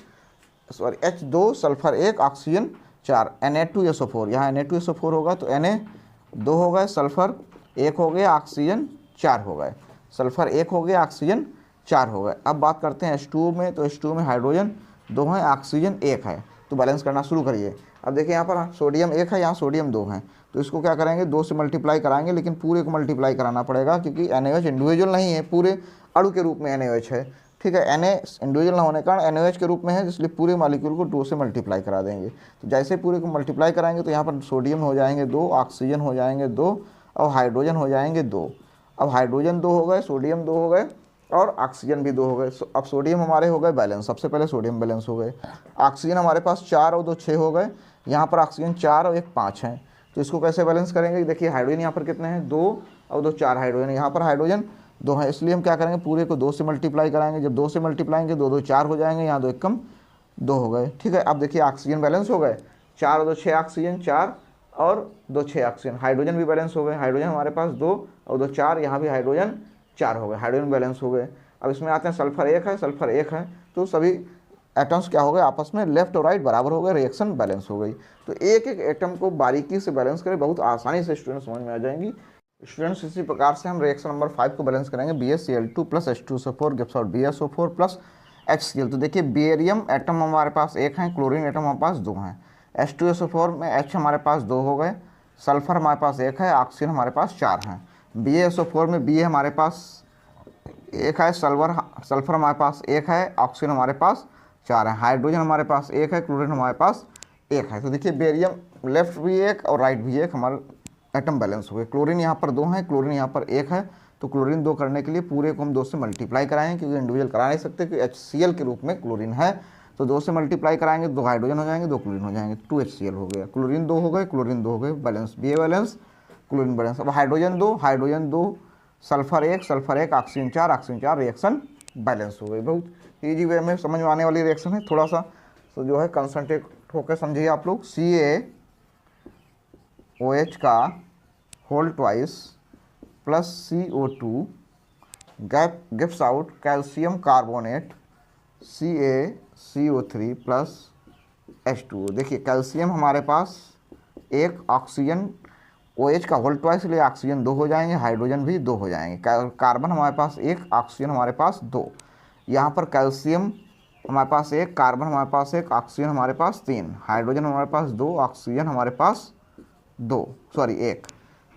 sorry H2 sulphur 1, oxygen 4। Na2SO4, यहाँ Na2SO4 होगा तो Na 2 हो गए, सल्फर 1 हो गया, ऑक्सीजन 4 हो गए, सल्फर 1 हो गया, ऑक्सीजन 4 हो गए। अब बात करते हैं H2O में, तो H2O में हाइड्रोजन 2 है, ऑक्सीजन 1 है। तो बैलेंस करना शुरू करिए। अब देखिए यहाँ पर सोडियम 1 है, यहाँ सोडियम 2 है, तो इसको क्या करेंगे 2 से मल्टीप्लाई कराएंगे, लेकिन पूरे को मल्टीप्लाई कराना पड़ेगा क्योंकि NaOH इंडिविजुअल नहीं है, पूरे अणु के रूप में NaOH है। ठीक है, Na इंडिविजुअल ना होने के कारण NaOH के रूप में है, इसलिए पूरे मॉलिक्यूल को 2 से मल्टीप्लाई करा देंगे। तो जैसे पूरे को मल्टीप्लाई कराएंगे तो यहाँ पर सोडियम हो जाएंगे 2, ऑक्सीजन हो जाएंगे 2 और हाइड्रोजन हो जाएंगे 2। अब हाइड्रोजन 2 हो गए, सोडियम 2 हो गए और ऑक्सीजन भी 2 हो गए। अब सोडियम हमारे हो गए बैलेंस, सबसे पहले सोडियम बैलेंस हो गए। ऑक्सीजन हमारे पास 4 और 2 6 हो गए, यहाँ पर ऑक्सीजन 4 और 1 5 है, तो इसको कैसे बैलेंस करेंगे? देखिए हाइड्रोजन यहाँ पर कितने हैं 2 और 2 4 हाइड्रोजन, यहाँ पर हाइड्रोजन 2 है, इसलिए हम क्या करेंगे पूरे को 2 से मल्टीप्लाई कराएंगे। जब 2 से मल्टीप्लाएंगे 2 2 4 हो जाएंगे, यहाँ 2 1 कम 2 हो गए। ठीक है, अब देखिए ऑक्सीजन बैलेंस हो गए, 4 और 2 6 ऑक्सीजन 4 और 2 6 ऑक्सीजन। हाइड्रोजन भी बैलेंस हो गए, हाइड्रोजन हमारे पास 2 और 2 4, यहाँ भी हाइड्रोजन 4 हो गए, हाइड्रोजन बैलेंस हो गए। अब इसमें आते हैं सल्फर 1 है, सल्फर 1 है, तो सभी एटम्स क्या हो गए आपस में लेफ्ट और राइट बराबर हो गए, रिएक्शन बैलेंस हो गई। तो एक एक एटम को बारीकी से बैलेंस करें, बहुत आसानी से स्टूडेंट समझ में आ जाएंगी। स्टूडेंट्स इसी प्रकार से हम रिएक्शन नंबर 5 को बैलेंस करेंगे। BaCl2 plus H2SO4 gives out BaSO4 plus HCl। तो देखिए बेरियम एटम हमारे पास 1 है, क्लोरीन एटम हमारे पास 2 हैं, H2SO4 में H हमारे पास 2 हो गए, सल्फर हमारे पास 1 है, ऑक्सीजन हमारे पास 4 हैं। BaSO4 में Ba हमारे पास 1 है, सल्फर हमारे पास 1 है, ऑक्सीजन हमारे पास 4 है, हाइड्रोजन हमारे पास 1 है, क्लोरीन हमारे पास 1 है। तो देखिए बेरियम लेफ्ट भी 1 और राइट भी 1, हमारे एटम बैलेंस हो गए। क्लोरीन यहाँ पर 2 है, क्लोरीन यहाँ पर 1 है, तो क्लोरीन 2 करने के लिए पूरे को हम 2 से मल्टीप्लाई कराएंगे क्योंकि इंडिविजुअल करा नहीं सकते, क्योंकि HCl के रूप में क्लोरीन है, तो 2 से मल्टीप्लाई कराएंगे, 2 हाइड्रोजन हो जाएंगे, 2 क्लोरीन हो जाएंगे, 2 HCl हो गया। क्लोरीन 2 हो गए, क्लोरीन 2 हो गए, balance Ba balance, chlorine balance. अब hydrogen 2, sulphur 1, oxygen 4, reaction balance हो गई। बहुत ईजी वे में समझ में आने वाली रिएक्शन है, थोड़ा सा तो जो है कंसंट्रेट होकर समझिए आप लोग। CaOH का whole twice plus CO2 gives out calcium carbonate CaCO3 plus H2O। देखिए कैल्शियम हमारे पास 1, ऑक्सीजन OH का होल ट्वाइस, इसलिए ऑक्सीजन 2 हो जाएंगे, हाइड्रोजन भी 2 हो जाएंगे, कार्बन हमारे पास 1, ऑक्सीजन हमारे पास 2। यहाँ पर कैल्शियम हमारे पास 1, कार्बन हमारे पास 1, ऑक्सीजन हमारे पास 3, हाइड्रोजन हमारे पास 2, ऑक्सीजन हमारे पास 1।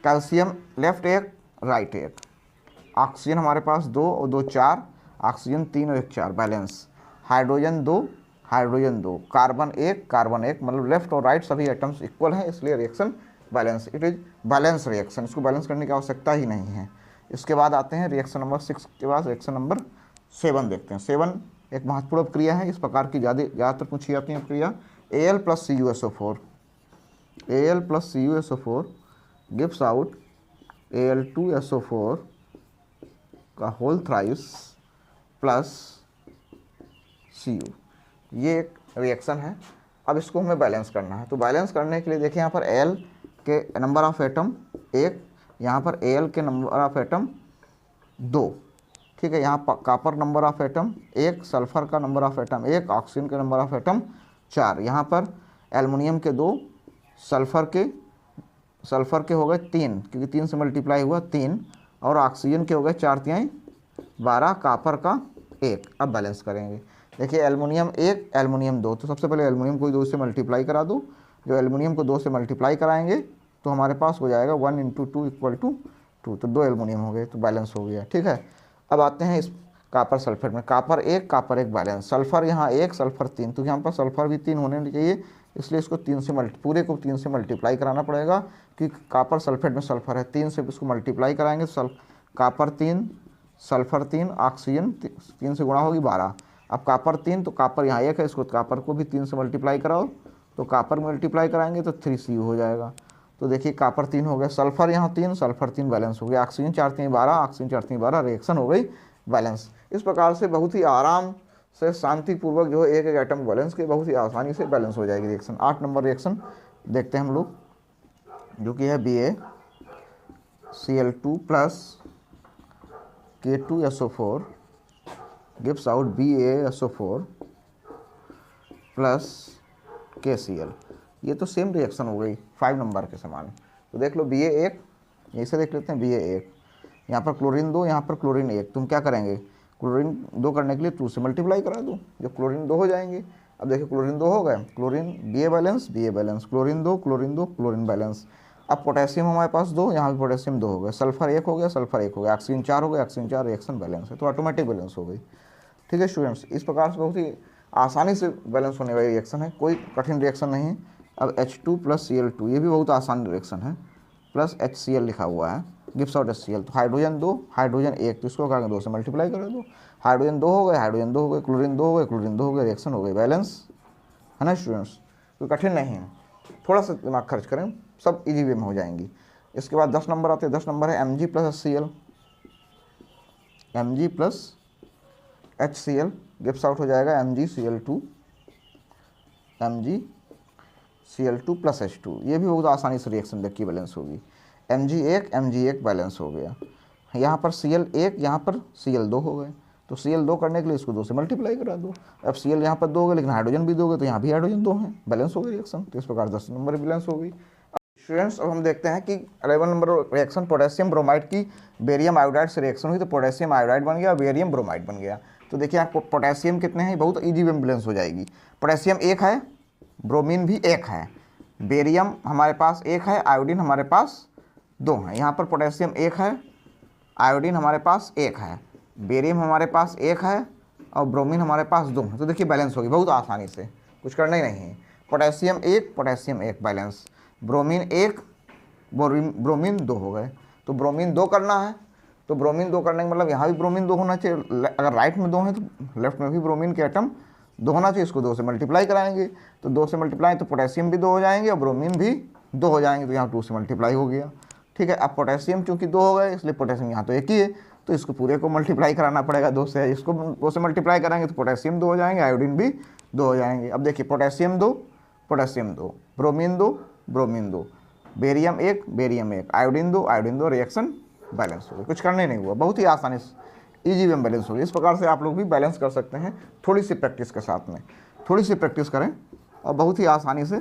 कैल्शियम लेफ्ट 1, राइट 1, ऑक्सीजन हमारे पास 2 और 2 4, ऑक्सीजन 3 और 1 4, बैलेंस। हाइड्रोजन 2, कार्बन 1, मतलब लेफ्ट और राइट सभी एटम्स इक्वल हैं, इसलिए reaction balance, it is balance reaction, इसको बैलेंस करने की आवश्यकता ही नहीं है। इसके बाद आते हैं रिएक्शन नंबर 6 के बाद रिएक्शन नंबर 7 देखते हैं। 7 एक महत्वपूर्ण क्रिया है, इस प्रकार की ज़्यादातर पूछी जाती है क्रिया। Al plus CuSO4 gives out Al2SO4 का होल थ्राइस प्लस Cu। ये एक रिएक्शन है। अब इसको हमें बैलेंस करना है, तो बैलेंस करने के लिए देखिए यहाँ पर Al के नंबर ऑफ एटम 1, यहाँ पर Al के नंबर ऑफ एटम 2। ठीक है, यहाँ copper number of atom 1, sulphur का नंबर ऑफ एटम 1, ऑक्सीजन का नंबर ऑफ एटम 4। यहाँ पर एल्युमिनियम के 2, सल्फर के हो गए 3 क्योंकि 3 से मल्टीप्लाई हुआ 3, और ऑक्सीजन के हो गए 4 3 12, कॉपर का 1। अब बैलेंस करेंगे, देखिए एल्युमिनियम 1, एल्युमिनियम 2, तो सबसे पहले एल्युमिनियम को 2 से मल्टीप्लाई करा दो। जो एल्युमिनियम को 2 से मल्टीप्लाई कराएंगे तो हमारे पास हो जाएगा 1 × 2 = 2, तो 2 एल्युमिनियम हो गए, तो बैलेंस हो गया। ठीक है, अब आते हैं इस कॉपर सल्फेट में। कॉपर 1 बैलेंस, सल्फर यहाँ 1, सल्फर 3, तो यहाँ पर सल्फर भी 3 होने चाहिए, इसलिए इसको 3 से पूरे को 3 से मल्टीप्लाई कराना पड़ेगा क्योंकि कॉपर सल्फेट में सल्फर है, 3 से इसको मल्टीप्लाई कराएंगे। कॉपर 3, सल्फर 3, ऑक्सीजन 3 से गुणा होगी 12। अब कॉपर 3, तो कॉपर यहाँ 1 है, इसको कॉपर को भी 3 से मल्टीप्लाई कराओ, तो कॉपर मल्टीप्लाई कराएंगे तो 3Cu हो जाएगा। तो देखिए कॉपर 3 हो गया, सल्फर यहाँ 3, सल्फर 3 बैलेंस हो गया, ऑक्सीजन 4 3 12, ऑक्सीजन 4 3 12, रिएक्शन हो गई बैलेंस। इस प्रकार से बहुत ही आराम से शांतिपूर्वक जो है एक एक आइटम बैलेंस के बहुत ही आसानी से बैलेंस हो जाएगी रिएक्शन। 8 नंबर रिएक्शन देखते हैं हम लोग, जो कि है BaCl2 plus K2SO4 gives out BaSO4 plus KCl। ये तो सेम रिएक्शन हो गई 5 नंबर के समान। तो देख लो Ba1, ऐसे देख लेते हैं Ba1, यहाँ पर क्लोरीन 2, यहाँ पर क्लोरीन 1, तुम क्या करेंगे क्लोरीन 2 करने के लिए 2 से मल्टीप्लाई करा दो, जो क्लोरीन 2 हो जाएंगे। अब देखिए क्लोरीन 2 हो गए, chlorine be balance, be balance, chlorine 2, chlorine 2, chlorine balance. अब पोटेशियम हमारे पास 2, यहाँ भी पोटेशियम 2 हो गए, सल्फर 1 हो गया, सल्फर 1 हो गया, ऑक्सीजन 4 हो गया, ऑक्सीजन 4, रिएक्शन बैलेंस है, तो ऑटोमेटिक बैलेंस हो गई। ठीक है स्टूडेंट्स, इस प्रकार से बहुत ही आसानी से बैलेंस होने वाली रिएक्शन है, कोई कठिन रिएक्शन नहीं है। अब H2 + Cl2, ये भी बहुत आसान रिएक्शन है, प्लस HCl लिखा हुआ है, गिव्स आउट HCl, तो हाइड्रोजन 2, हाइड्रोजन 1, तो इसको क्या 2 से मल्टीप्लाई कर दो, हाइड्रोजन 2 हो गए, हाइड्रोजन 2 हो गए, क्लोरीन 2 हो गए, क्लोरीन 2 हो गए, रिएक्शन हो गई बैलेंस, है ना स्टूडेंट्स। कोई कठिन नहीं है, थोड़ा सा दिमाग खर्च करें, सब इजी वे में हो जाएंगी। इसके बाद 10 नंबर आते हैं, 10 नंबर है Mg + HCl, Mg + HCl gives out हो जाएगा MgCl2, MgCl2 + H2, ये भी बहुत आसानी से रिएक्शन देखिए बैलेंस होगी, Mg1 Mg1 बैलेंस हो गया, यहाँ पर Cl1, यहाँ पर Cl2 हो गए, तो Cl2 करने के लिए इसको 2 से मल्टीप्लाई करा दो। अब Cl यहाँ पर 2 हो गए, लेकिन हाइड्रोजन भी 2 हो गए, तो यहाँ भी हाइड्रोजन 2 है, बैलेंस हो गई रिएक्शन, तो इस प्रकार 10 नंबर बैलेंस हो गई। स्टूडेंट्स अब हम देखते हैं कि 11 नंबर रिएक्शन पोटेशियम ब्रोमाइड की बेरियम आयोडाइड से रिएक्शन हुई, तो पोटेशियम आयोडाइड बन गया, बेरियम ब्रोमाइड बन गया। तो देखिए आपको पोटेशियम कितने हैं, बहुत इजी वे में बैलेंस हो जाएगी। पोटेशियम 1 है, ब्रोमीन भी 1 है, बेरियम हमारे पास 1 है, आयोडीन हमारे पास 2 हैं। यहाँ पर पोटेशियम 1 है, आयोडीन हमारे पास 1 है, बेरियम हमारे पास 1 है, और ब्रोमीन हमारे पास 2 हैं। तो देखिए बैलेंस होगी बहुत आसानी से, कुछ करना ही नहीं है। पोटेशियम 1 बैलेंस, ब्रोमीन 1, ब्रोमीन 2 हो गए, तो ब्रोमीन 2 करना है, तो ब्रोमीन 2 करने का मतलब यहाँ भी ब्रोमीन 2 होना चाहिए, अगर राइट में 2 है तो लेफ्ट में भी ब्रोमीन के एटम 2 होना चाहिए, इसको 2 से मल्टीप्लाई कराएंगे, तो 2 से मल्टीप्लाई तो पोटेशियम भी 2 हो जाएंगे और ब्रोमीन भी 2 हो जाएंगे, तो यहाँ 2 से मल्टीप्लाई हो गया। ठीक है, अब पोटेशियम चूँकि 2 हो गए, इसलिए पोटेशियम यहाँ तो 1 ही है, तो इसको पूरे को मल्टीप्लाई कराना पड़ेगा 2 से, इसको 2 से मल्टीप्लाई कराएंगे तो पोटेशियम 2 हो जाएंगे, आयोडीन भी 2 हो जाएंगे। अब देखिए potassium 2, bromine 2, bromine 2, barium 1, iodine 2, reaction balance हो गई, कुछ करने नहीं हुआ, बहुत ही आसानी से ईजी वे में बैलेंस हो गई। इस प्रकार से आप लोग भी बैलेंस कर सकते हैं, थोड़ी सी प्रैक्टिस के साथ में, थोड़ी सी प्रैक्टिस करें और बहुत ही आसानी से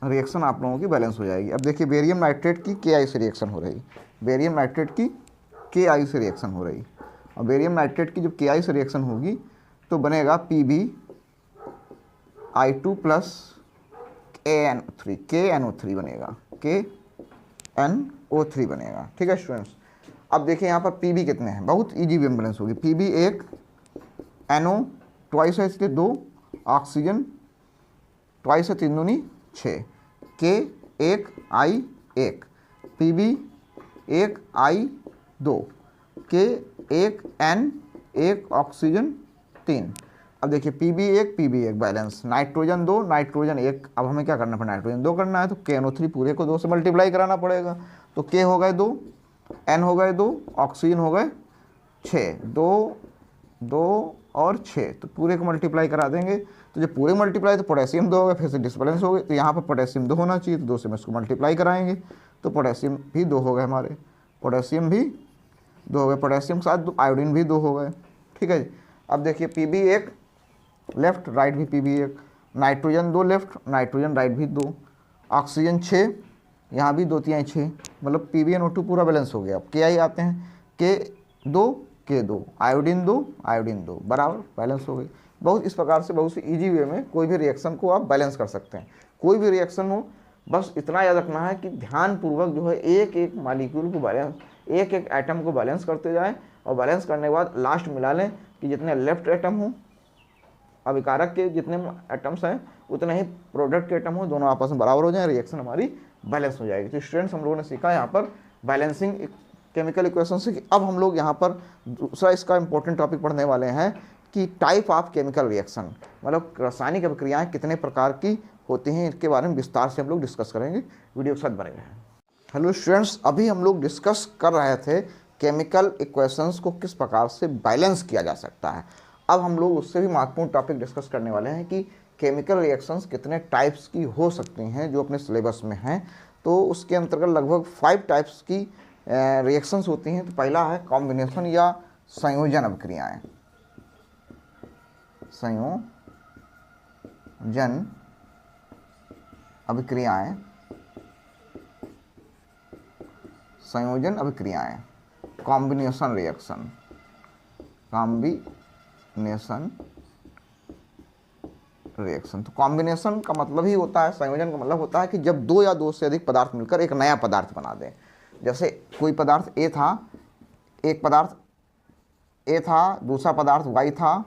रिएक्शन आप लोगों की बैलेंस हो जाएगी। अब देखिए बेरियम नाइट्रेट की KI से रिएक्शन हो रही, बेरियम नाइट्रेट की KI से रिएक्शन हो रही, और बेरियम नाइट्रेट की जब KI से रिएक्शन होगी तो बनेगा PbI2 + KNO3 बनेगा, KNO3 बनेगा। ठीक है स्टूडेंट्स, अब देखिए यहाँ पर Pb कितने हैं, बहुत इजी वे में बैलेंस होगी। Pb 1, NO ट्वाइस है इसलिए 2, ऑक्सीजन ट्वाइस है 3 दूनी 6, K1 I1, Pb 1 I2, K1 N1, oxygen 3। अब देखिए Pb1 बैलेंस, नाइट्रोजन 2, नाइट्रोजन 1, अब हमें क्या करना पड़ेगा, नाइट्रोजन 2 करना है, तो KNO3 पूरे को 2 से मल्टीप्लाई कराना पड़ेगा, तो K हो गए 2, N हो गए 2, ऑक्सीजन हो गए 6, 2 2 और 6, तो पूरे को मल्टीप्लाई करा देंगे, तो जब पूरे मल्टीप्लाई तो पोटेशियम 2 हो गए, फिर से डिसबैलेंस हो गए, तो यहाँ पर पोटेशियम 2 होना चाहिए, तो 2 से हम इसको मल्टीप्लाई कराएंगे, तो पोटेशियम भी 2 हो गए हमारे, पोटेशियम भी 2 हो गए, पोटेशियम के साथ आयोडीन भी 2 हो गए। ठीक है जी, अब देखिए Pb1 लेफ्ट, राइट भी Pb1, nitrogen 2 left, nitrogen right भी 2, ऑक्सीजन 6, यहाँ भी 2 3 6, मतलब PbNO2 पूरा बैलेंस हो गया। अब KI आते हैं, K2, आयोडीन 2 बराबर बैलेंस हो गई। बहुत इस प्रकार से बहुत सी इजी वे में कोई भी रिएक्शन को आप बैलेंस कर सकते हैं। कोई भी रिएक्शन हो, बस इतना याद रखना है कि ध्यानपूर्वक जो है एक एक मालिक्यूल को बैलेंस, एक एक एटम को बैलेंस करते जाएं, और बैलेंस करने के बाद लास्ट मिला लें कि जितने लेफ्ट एटम हो, अभिकारक के जितने एटम्स हैं उतने ही प्रोडक्ट के एटम हो, दोनों आपस में बराबर हो जाए, रिएक्शन हमारी बैलेंस हो जाएगी। तो स्टूडेंट्स हम लोगों ने सीखा यहाँ पर बैलेंसिंग केमिकल इक्वेशन से। कि अब हम लोग यहाँ पर दूसरा इसका इंपॉर्टेंट टॉपिक पढ़ने वाले हैं कि टाइप ऑफ केमिकल रिएक्शन, मतलब रासायनिक अभिक्रियाएँ कितने प्रकार की होती हैं, इसके बारे में विस्तार से हम लोग डिस्कस करेंगे। वीडियो के साथ बने रहें। हेलो स्टूडेंट्स, अभी हम लोग डिस्कस कर रहे थे केमिकल इक्वेशंस को किस प्रकार से बैलेंस किया जा सकता है। अब हम लोग उससे भी महत्वपूर्ण टॉपिक डिस्कस करने वाले हैं कि केमिकल रिएक्शंस कितने टाइप्स की हो सकती हैं जो अपने सिलेबस में हैं। तो उसके अंतर्गत लगभग 5 टाइप्स की रिएक्शंस होती हैं। तो पहला है कॉम्बिनेशन या संयोजन अभिक्रियाएँ, संयोजन अभिक्रियाएँ, संयोजन अभिक्रियाएँ, कॉम्बिनेशन रिएक्शन। तो कॉम्बिनेशन का मतलब ही होता है, संयोजन का मतलब होता है कि जब दो या दो से अधिक पदार्थ मिलकर एक नया पदार्थ बना दें। जैसे कोई पदार्थ ए था, एक पदार्थ ए था, दूसरा पदार्थ वाई था,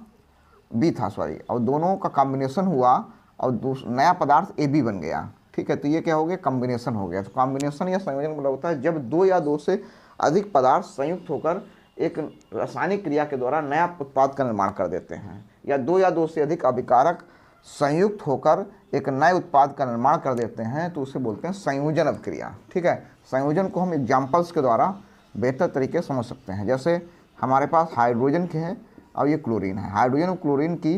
बी था सॉरी, और दोनों का कॉम्बिनेशन हुआ और नया पदार्थ ए बी बन गया। ठीक है, तो ये क्या हो गया, कॉम्बिनेशन हो गया। तो कॉम्बिनेशन या संयोजन मतलब होता है जब दो या दो से अधिक पदार्थ संयुक्त होकर एक रासायनिक क्रिया के द्वारा नया उत्पाद का निर्माण कर देते हैं, या दो या दो से अधिक अभिकारक संयुक्त होकर एक नए उत्पाद का निर्माण कर देते हैं, तो उसे बोलते हैं संयोजन अभिक्रिया। ठीक है, संयोजन को हम एग्जाम्पल्स के द्वारा बेहतर तरीके से समझ सकते हैं। जैसे हमारे पास हाइड्रोजन के है और ये क्लोरीन है, हाइड्रोजन और क्लोरीन की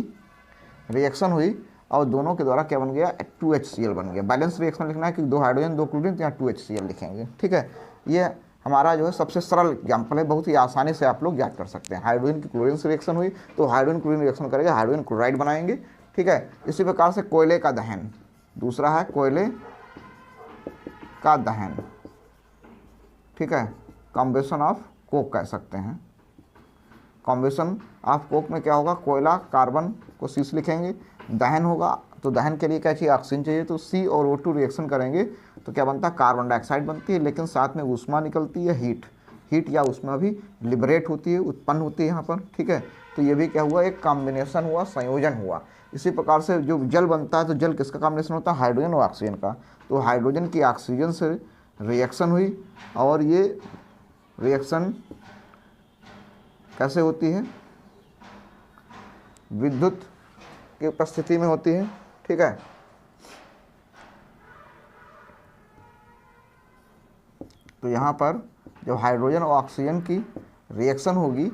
रिएक्शन हुई और दोनों के द्वारा क्या बन गया, 2HCl बन गया। बैलेंस रिएक्शन लिखना है कि दो हाइड्रोजन दो क्लोरीन, तो यहाँ 2HCl लिखेंगे। ठीक है, ये हमारा जो है सबसे सरल एग्जाम्पल है, बहुत ही आसानी से आप लोग याद कर सकते हैं। हाइड्रोजन की क्लोरीन से रिएक्शन हुई तो हाइड्रोजन क्लोरीन रिएक्शन करेगा, हाइड्रोजन क्लोराइड बनाएंगे। ठीक है, इसी प्रकार से कोयले का दहन, दूसरा है कोयले का दहन। ठीक है, कॉम्बिनेशन ऑफ कोक कह सकते हैं। कॉम्बिनेशन ऑफ कोक में क्या होगा, कोयला कार्बन को सी से लिखेंगे, दहन होगा तो दहन के लिए क्या चाहिए, ऑक्सीजन चाहिए, तो सी और O2 रिएक्शन करेंगे तो क्या बनता है, कार्बन डाइऑक्साइड बनती है, लेकिन साथ में ऊष्मा निकलती है, हीट या ऊष्मा भी लिबरेट होती है, उत्पन्न होती है यहाँ पर। ठीक है, तो ये भी क्या हुआ, एक कॉम्बिनेशन हुआ, संयोजन हुआ। इसी प्रकार से जो जल बनता है तो जल किसका कॉम्बिनेशन होता है, हाइड्रोजन और ऑक्सीजन का। तो हाइड्रोजन की ऑक्सीजन से रिएक्शन हुई और ये रिएक्शन कैसे होती है, विद्युत की उपस्थिति में होती है। ठीक है, तो यहाँ पर जब हाइड्रोजन और ऑक्सीजन की रिएक्शन होगी,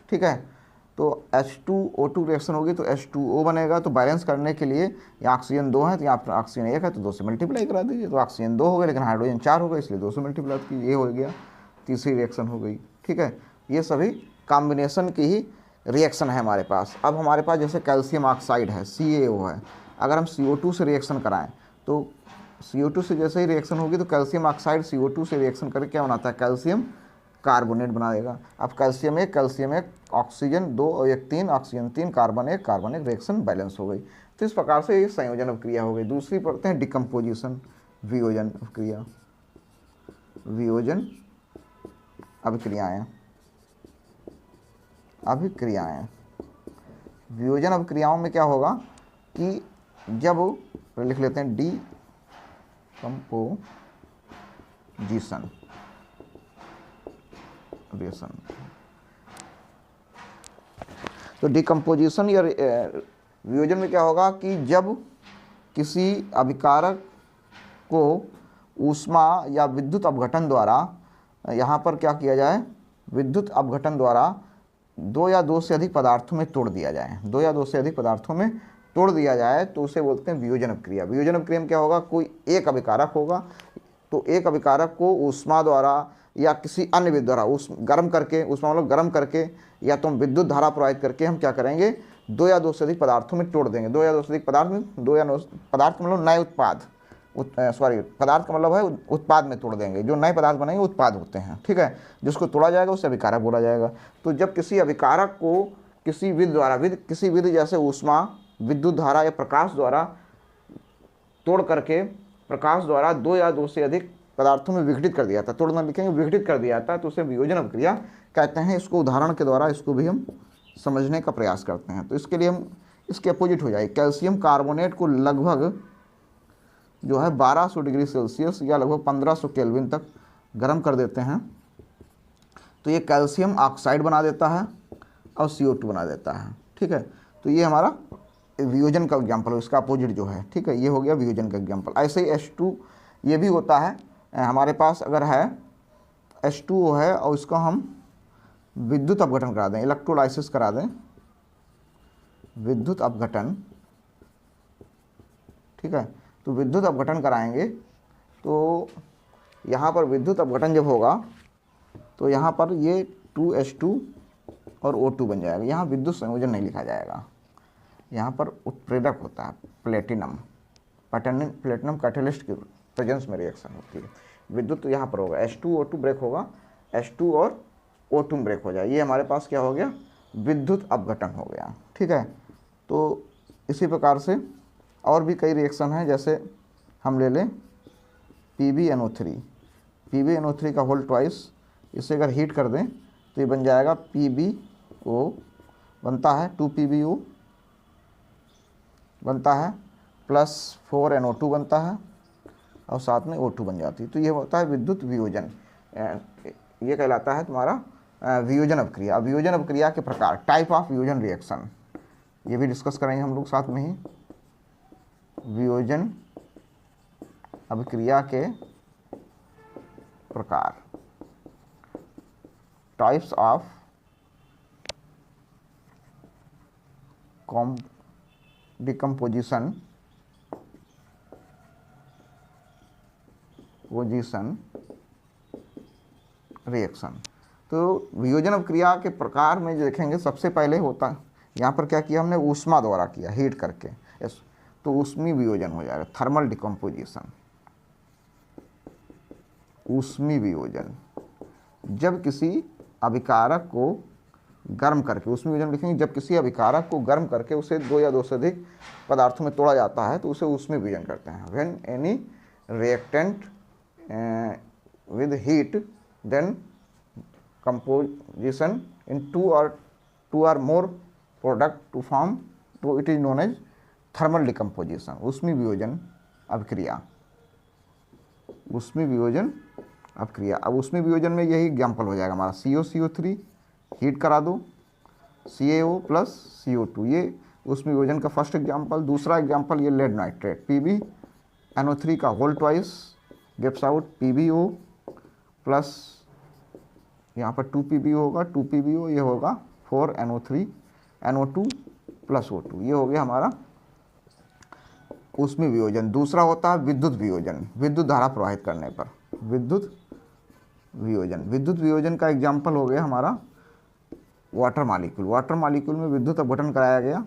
ठीक है, तो H2O2 रिएक्शन होगी तो H2O बनेगा। तो बैलेंस करने के लिए यहाँ ऑक्सीजन 2 है तो यहाँ पर ऑक्सीजन 1 है तो 2 से मल्टीप्लाई करा दीजिए, तो ऑक्सीजन 2 हो गया, लेकिन हाइड्रोजन 4 हो गया, इसलिए 2 से मल्टीप्लाई की, ये हो गया तीसरी रिएक्शन हो गई। ठीक है, ये सभी कॉम्बिनेशन की ही रिएक्शन है हमारे पास। अब हमारे पास जैसे कैल्शियम ऑक्साइड है, CaO है, अगर हम CO2 से रिएक्शन कराएं तो CO2 से जैसे ही रिएक्शन होगी तो कैल्शियम ऑक्साइड CO2 से रिएक्शन करके क्या बनाता है, कैल्शियम कार्बोनेट बना देगा। अब कैल्शियम 1 ऑक्सीजन 2 और 1 3, ऑक्सीजन 3 कार्बन 1 रिएक्शन बैलेंस हो गई। तो इस प्रकार से ये संयोजन अभिक्रिया हो गई। दूसरी पढ़ते हैं डिकम्पोजिशन, वियोजन अभिक्रिया, वियोजन अभिक्रियाएँ, वियोजन अभिक्रियाओं में क्या होगा कि जब लिख लेते हैं डिकम्पोजिशन, तो डिकम्पोजिशन या वियोजन में क्या होगा कि जब किसी अभिकारक को ऊष्मा या विद्युत अपघटन द्वारा, यहाँ पर क्या किया जाए, विद्युत अपघटन द्वारा दो या दो से अधिक पदार्थों में तोड़ दिया जाए, दो या दो से अधिक पदार्थों में तोड़ दिया जाए तो उसे बोलते हैं वियोजन अभिक्रिया। वियोजन अभिक्रिया में क्या होगा, कोई एक अभिकारक होगा तो एक अभिकारक को ऊष्मा द्वारा या किसी अन्य विद्युत द्वारा गर्म करके, ऊष्मा मतलब गर्म करके या तो हम विद्युत धारा प्रवाहित करके हम क्या करेंगे, दो या दो से अधिक पदार्थों में तोड़ देंगे। दो या दो से अधिक पदार्थ में, दो या पदार्थ मतलब नए उत्पाद, पदार्थ का मतलब है उत्पाद में तोड़ देंगे, जो नए पदार्थ बनेंगे उत्पाद होते हैं। ठीक है, जिसको तोड़ा जाएगा उसे अभिकारक बोला जाएगा। तो जब किसी अभिकारक को किसी विधि द्वारा, किसी विधि जैसे ऊष्मा, विद्युत धारा या प्रकाश द्वारा तोड़ करके, प्रकाश द्वारा दो या दो से अधिक पदार्थों में विघटित कर दिया था, तोड़ना लिखेंगे, विघटित कर दिया था, तो उसे वियोजन अभिक्रिया कहते हैं। इसको उदाहरण के द्वारा इसको भी हम समझने का प्रयास करते हैं। तो इसके लिए हम इसके अपोजिट हो जाए, कैल्शियम कार्बोनेट को लगभग जो है 1200 डिग्री सेल्सियस या लगभग 1500 केल्विन तक गर्म कर देते हैं तो ये कैल्शियम ऑक्साइड बना देता है और CO2 बना देता है। ठीक है, तो ये हमारा वियोजन का एग्जाम्पल है, इसका अपोजिट जो है। ठीक है, ये हो गया वियोजन का एग्जाम्पल। ऐसे ही H2 ये भी होता है हमारे पास, अगर है H2O है और इसको हम विद्युत अपघटन करा दें, इलेक्ट्रोलाइसिस करा दें, विद्युत अपघटन। ठीक है, तो विद्युत अपघटन कराएंगे तो यहाँ पर विद्युत अपघटन जब होगा तो यहाँ पर ये 2H2 और O2 बन जाएगा। यहाँ विद्युत संयोजन नहीं लिखा जाएगा, यहाँ पर उत्प्रेरक होता है प्लेटिनम, प्लेटिनम कैटलिस्ट की प्रेजेंस में रिएक्शन होती है। विद्युत तो यहाँ पर होगा, H2O2 ब्रेक होगा, H2 और O2 ब्रेक हो जाए, ये हमारे पास क्या हो गया, विद्युत अपघटन हो गया। ठीक है, तो इसी प्रकार से और भी कई रिएक्शन हैं, जैसे हम ले लें PbNO3, PbNO3 का होल ट्वाइस, इसे अगर हीट कर दें तो ये बन जाएगा PbO, बनता है 2PbO बनता है, प्लस 4NO2 बनता है और साथ में O2 बन जाती है। तो ये होता है विद्युत वियोजन, ये कहलाता है तुम्हारा वियोजन अपक्रिया। वियोजन अपक्रिया के प्रकार, टाइप ऑफ वियोजन रिएक्शन, ये भी डिस्कस करेंगे हम लोग साथ में ही। वियोजन अभिक्रिया के प्रकार, टाइप्स ऑफ डिकम्पोजिशन रिएक्शन। तो वियोजन अभिक्रिया के प्रकार में जो देखेंगे, सबसे पहले होता यहाँ पर क्या किया हमने, ऊष्मा द्वारा किया, हीट करके, तो ऊष्मी वियोजन हो जाएगा, थर्मल डिकम्पोजिशन। ऊष्मी वियोजन, जब किसी अभिकारक को गर्म करके, ऊष्मी वियोजन लिखेंगे जब किसी अभिकारक को गर्म करके उसे 2 या 2 से अधिक पदार्थों में तोड़ा जाता है तो उसे ऊष्मी वियोजन करते हैं। When any reactant with heat then composition in two or more product to form, तो it is known as thermal decomposition, ऊष्मी वियोजन अभिक्रिया। ऊष्मी वियोजन अभिक्रिया, अब ऊष्मी वियोजन में यही एग्जाम्पल हो जाएगा हमारा, COCO3 हीट करा दो, CaO प्लस CO2, ये ऊष्मी वियोजन का फर्स्ट एग्जाम्पल। दूसरा एग्जाम्पल ये लेड नाइट्रेट, PbNO3 का whole twice gives out PbO plus यहाँ पर 2PbO होगा, 2PbO ये होगा 4NO3 NO2 प्लस O2, ये हो गया हमारा ऊष्मी वियोजन। दूसरा होता है विद्युत वियोजन, विद्युत धारा प्रवाहित करने पर विद्युत वियोजन। विद्युत वियोजन का एग्जाम्पल हो गया हमारा वाटर मॉलिक्यूल। वाटर मॉलिक्यूल में विद्युत अपघटन कराया गया,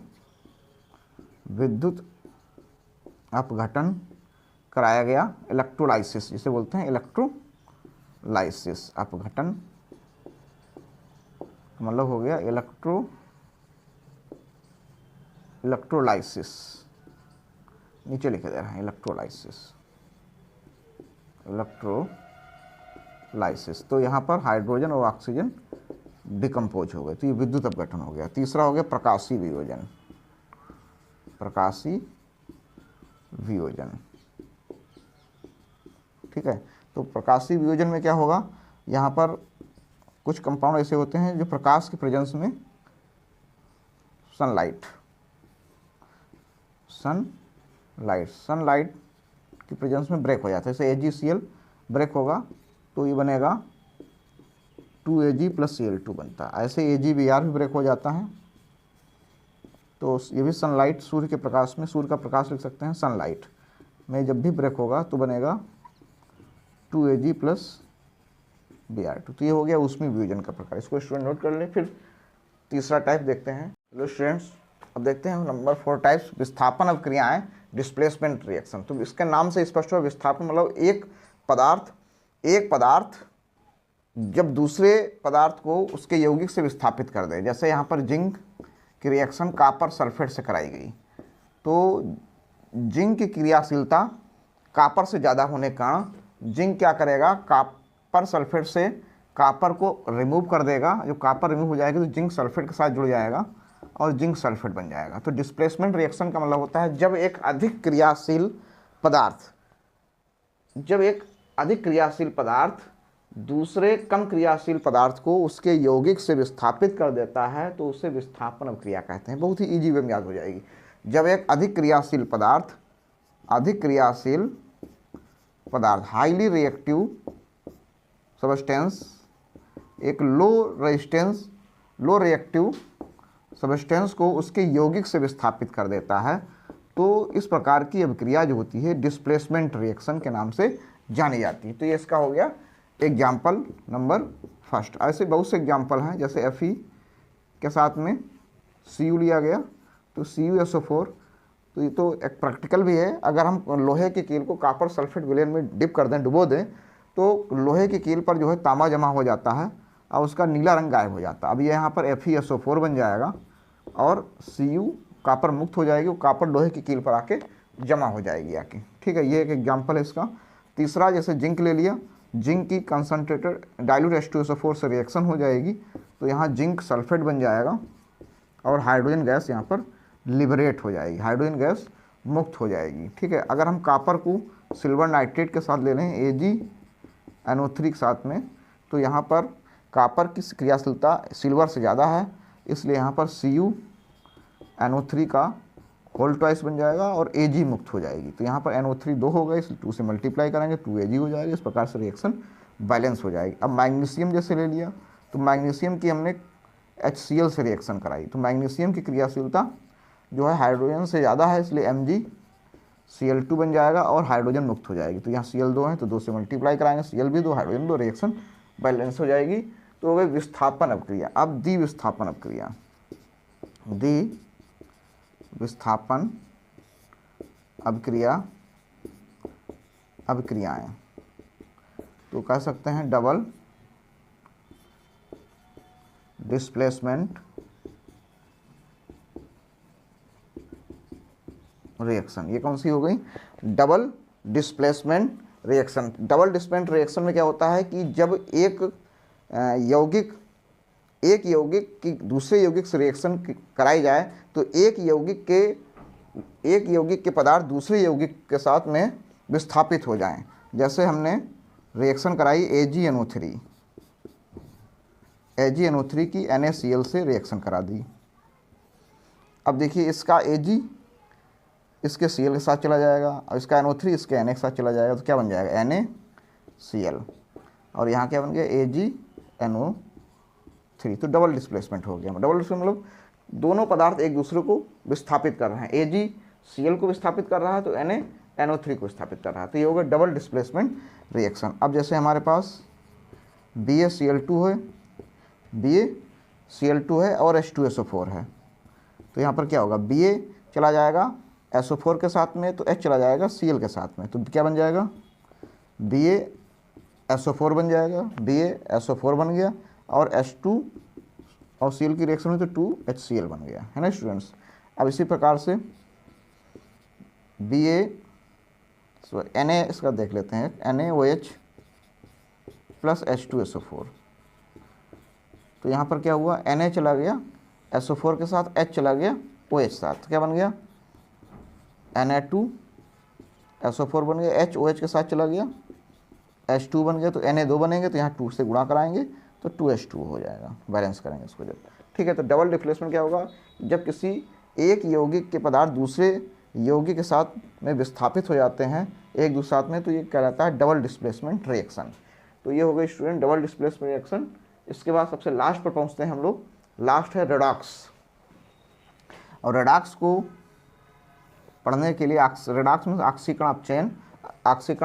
विद्युत अपघटन कराया गया, इलेक्ट्रोलाइसिस जिसे बोलते हैं, इलेक्ट्रोलाइसिस अपघटन मतलब हो गया इलेक्ट्रोलाइसिस, नीचे लिखे दे रहे हैं इलेक्ट्रोलाइसिस। तो यहाँ पर हाइड्रोजन और ऑक्सीजन डिकम्पोज हो गए, तो ये विद्युत अपघटन हो गया। तीसरा हो गया प्रकाशीय वियोजन, प्रकाशीय वियोजन, ठीक है। तो प्रकाशीय वियोजन में क्या होगा, यहाँ पर कुछ कंपाउंड ऐसे होते हैं जो प्रकाश के प्रेजेंस में सनलाइट की प्रेजेंस में ब्रेक हो जाता है। जैसे AgCl ब्रेक होगा तो ये बनेगा 2Ag प्लस Cl2 बनता है। ऐसे AgBr भी ब्रेक हो जाता है, तो ये भी सनलाइट, सूर्य के प्रकाश में, सूर्य का प्रकाश लिख सकते हैं, सनलाइट में जब भी ब्रेक होगा तो बनेगा 2Ag प्लस Br2। तो ये हो गया ऊष्मी वियोजन का प्रकार, इसको स्टूडेंट नोट कर लें। फिर तीसरा टाइप देखते हैं। हेलो स्टूडेंट्स, अब देखते हैं नंबर 4 टाइप्स, विस्थापन अभिक्रियाएं, डिस्प्लेसमेंट रिएक्शन। तो इसके नाम से स्पष्ट हुआ, विस्थापन मतलब एक पदार्थ जब दूसरे पदार्थ को उसके यौगिक से विस्थापित कर दे। जैसे यहाँ पर जिंक की रिएक्शन कापर सल्फेट से कराई गई, तो जिंक की क्रियाशीलता कापर से ज़्यादा होने के कारण जिंक क्या करेगा, कापर सल्फेट से कापर को रिमूव कर देगा। जो कापर रिमूव हो जाएगा तो जिंक सल्फेट के साथ जुड़ जाएगा और जिंक सल्फेट बन जाएगा। तो डिस्प्लेसमेंट रिएक्शन का मतलब होता है जब एक अधिक क्रियाशील पदार्थ दूसरे कम क्रियाशील पदार्थ को उसके यौगिक से विस्थापित कर देता है, तो उसे विस्थापन अभिक्रिया कहते हैं। बहुत ही इजी वे में याद हो जाएगी। जब एक अधिक क्रियाशील पदार्थ हाईली रिएक्टिव सब्सटेंस एक लो रिएक्टिव सब्सटेंस को उसके यौगिक से विस्थापित कर देता है, तो इस प्रकार की अभिक्रिया जो होती है डिस्प्लेसमेंट रिएक्शन के नाम से जानी जाती है। तो ये इसका हो गया एग्जाम्पल नंबर फर्स्ट। ऐसे बहुत से एग्जाम्पल हैं, जैसे Fe के साथ में Cu लिया गया तो CuSO4, तो ये तो एक प्रैक्टिकल भी है। अगर हम लोहे की कील को कॉपर सल्फेट विलयन में डिप कर दें, डुबो दें, तो लोहे की कील पर जो है तांबा जमा हो जाता है और उसका नीला रंग गायब हो जाता है। अब ये यहाँ पर FeSO4 बन जाएगा और Cu कॉपर मुक्त हो जाएगी, वो कॉपर लोहे की कील पर आके जमा हो जाएगी आके, ठीक है। ये एक एग्जाम्पल है इसका। तीसरा जैसे जिंक ले लिया, जिंक की कंसनट्रेटेड डाइल्यूट H2SO4 से रिएक्शन हो जाएगी, तो यहाँ जिंक सल्फेट बन जाएगा और हाइड्रोजन गैस यहाँ पर लिबरेट हो जाएगी, हाइड्रोजन गैस मुक्त हो जाएगी, ठीक है। अगर हम कॉपर को सिल्वर नाइट्रेट के साथ ले लें AgNO3 के साथ में, तो यहाँ पर कॉपर की क्रियाशीलता सिल्वर से ज़्यादा है, इसलिए यहाँ पर CuNO3 का होल ट्वाइस बन जाएगा और Ag मुक्त हो जाएगी। तो यहाँ पर NO3 2 हो गए, इसलिए 2 से मल्टीप्लाई करेंगे 2Ag हो जाएगा। इस प्रकार से रिएक्शन बैलेंस हो जाएगी। अब मैग्नीशियम जैसे ले लिया, तो मैग्नीशियम की हमने HCl से रिएक्शन कराई, तो मैग्नीशियम की क्रियाशीलता जो है हाइड्रोजन से ज़्यादा है, इसलिए MgCl2 बन जाएगा और हाइड्रोजन मुक्त हो जाएगी। तो यहाँ Cl 2 है तो 2 से मल्टीप्लाई कराएंगे, Cl भी 2 हाइड्रोजन 2, रिएक्शन बैलेंस हो जाएगी। तो हो गई विस्थापन अभिक्रिया। अब द्विविस्थापन अभिक्रिया, द्विविस्थापन अभिक्रियाएं, तो कह सकते हैं डबल डिस्प्लेसमेंट रिएक्शन। ये कौन सी हो गई? Double displacement reaction. Double displacement reaction में क्या होता है कि जब एक यौगिक की दूसरे यौगिक से रिएक्शन कराई जाए, तो एक यौगिक के पदार्थ दूसरे यौगिक के साथ में विस्थापित हो जाएं। जैसे हमने रिएक्शन कराई AgNO3 की NaCl से रिएक्शन करा दी। अब देखिए इसका Ag इसके Cl के साथ चला जाएगा और इसका NO3 इसके Na के साथ चला जाएगा, तो क्या बन जाएगा? NaCl। और यहाँ क्या बन गया? AgNO3। तो डबल डिस्प्लेसमेंट हो गया। डबल डिस्प्लेसमेंट मतलब दोनों पदार्थ एक दूसरे को विस्थापित कर रहे हैं। AgCl को विस्थापित कर रहा है तो NaNO3 को विस्थापित कर रहा है। तो ये हो गया डबल डिस्प्लेसमेंट रिएक्शन। अब जैसे हमारे पास BaCl2 है और H2SO4 है, तो यहाँ पर क्या होगा? Ba चला जाएगा SO4 के साथ में, तो H चला जाएगा Cl के साथ में, तो क्या बन जाएगा? BaSO4 बन जाएगा, BaSO4 बन गया और H2 और Cl की रिएक्शन हुई तो 2HCl बन गया, है ना स्टूडेंट्स। अब इसी प्रकार से Na इसका देख लेते हैं, NaOH प्लस H2SO4। तो यहाँ पर क्या हुआ? Na चला गया SO4 के साथ, H चला गया OH साथ, तो क्या बन गया? Na2SO4 बन गया, H OH के साथ चला गया, H2 बन गया, तो Na2 बनेंगे, तो यहाँ 2 से गुणा कराएंगे तो 2H2 हो जाएगा। बैलेंस करेंगे इसको जब, ठीक है। तो डबल डिस्प्लेसमेंट क्या होगा? जब किसी एक यौगिक के पदार्थ दूसरे यौगिक के साथ में विस्थापित हो जाते हैं एक दूसरे साथ में, तो ये कहलाता है डबल डिस्प्लेसमेंट रिएक्शन। तो ये हो गई स्टूडेंट डबल डिस्प्लेसमेंट रिएक्शन। इसके बाद सबसे लास्ट पर पहुँचते हैं हम लोग। लास्ट है रेडॉक्स। और रेडॉक्स को पढ़ने के लिए रेडॉक्स में ऑक्सीकरण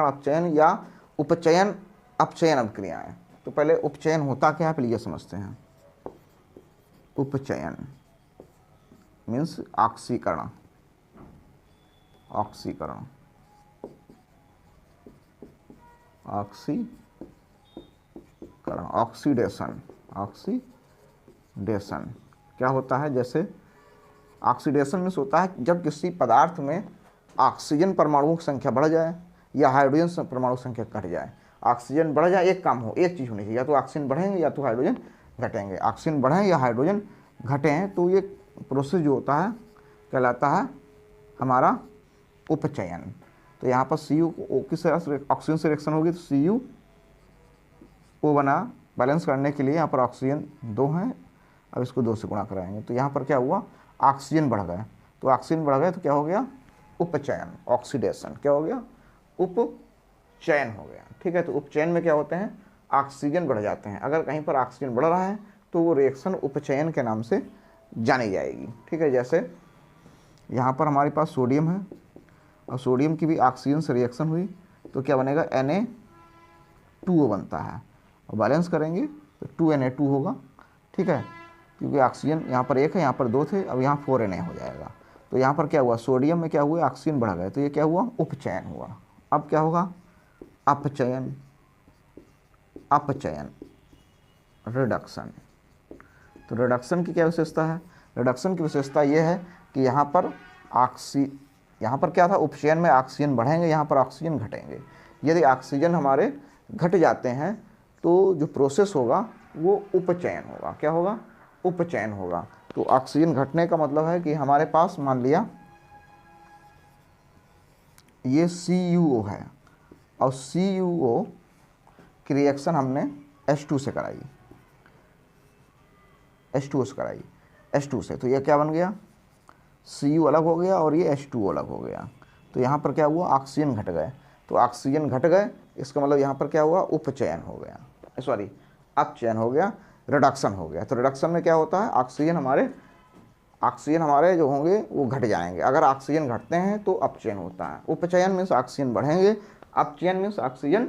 अपचयन या उपचयन अपचयन अभिक्रियाएं। तो पहले उपचयन होता क्या है पहले ये समझते हैं। उपचयन मीन्स ऑक्सीकरण, ऑक्सीडेशन क्या होता है? जैसे ऑक्सीडेशन मीन्स होता है जब किसी पदार्थ में ऑक्सीजन परमाणुओं की संख्या बढ़ जाए या हाइड्रोजन परमाणु संख्या घट जाए। ऑक्सीजन बढ़ जाए, एक काम हो, एक चीज़ होनी चाहिए, या तो ऑक्सीजन बढ़ेंगे या तो हाइड्रोजन घटेंगे। ऑक्सीजन बढ़ें या हाइड्रोजन घटें, तो ये प्रोसेस जो होता है कहलाता है हमारा उपचयन। तो यहाँ पर Cu को किस तरह से ऑक्सीजन से रिएक्शन होगी, तो CuO बना। बैलेंस करने के लिए यहाँ पर ऑक्सीजन 2 हैं, अब इसको 2 से गुणा कराएंगे, तो यहाँ पर क्या हुआ? ऑक्सीजन बढ़ गए। तो ऑक्सीजन बढ़ गए तो क्या हो गया? उपचयन, ऑक्सीडेशन। क्या हो गया? उपचयन हो गया, ठीक है। तो उपचयन में क्या होते हैं? ऑक्सीजन बढ़ जाते हैं। अगर कहीं पर ऑक्सीजन बढ़ रहा है तो वो रिएक्शन उपचयन के नाम से जानी जाएगी, ठीक है। जैसे यहाँ पर हमारे पास सोडियम है और सोडियम की भी ऑक्सीजन से रिएक्शन हुई तो क्या बनेगा? Na2O बनता है, और बैलेंस करेंगे तो 2Na2 होगा, ठीक है। क्योंकि ऑक्सीजन यहाँ पर 1 है, यहाँ पर 2 थे, अब यहाँ 4Na हो जाएगा। तो यहाँ पर क्या हुआ? सोडियम में क्या हुआ? ऑक्सीजन बढ़ गए, तो ये क्या हुआ? उपचयन हुआ। अब क्या होगा? अपचयन, रिडक्शन। तो रिडक्शन की क्या विशेषता है? रिडक्शन की विशेषता ये है कि यहाँ पर क्या था, उपचयन में ऑक्सीजन बढ़ेंगे, यहाँ पर ऑक्सीजन घटेंगे। यदि ऑक्सीजन हमारे घट जाते हैं तो जो प्रोसेस होगा वो उपचयन होगा। क्या होगा? उपचयन होगा। तो ऑक्सीजन घटने का मतलब है कि हमारे पास मान लिया ये CuO है और CuO की रिएक्शन हमने H2 से कराई, H2O से कराई, H2 से, तो ये क्या बन गया? Cu अलग हो गया और ये H2O अलग हो गया। तो यहाँ पर क्या हुआ? ऑक्सीजन घट गए। तो ऑक्सीजन घट गए, इसका मतलब यहाँ पर क्या हुआ? उपचयन हो गया, सॉरी अपचयन हो गया, रिडक्शन हो गया। तो रिडक्शन में क्या होता है? ऑक्सीजन हमारे जो होंगे वो घट जाएंगे। अगर ऑक्सीजन घटते हैं तो अपचयन होता है। उपचयन मीन्स ऑक्सीजन बढ़ेंगे, अपचयन मीन्स ऑक्सीजन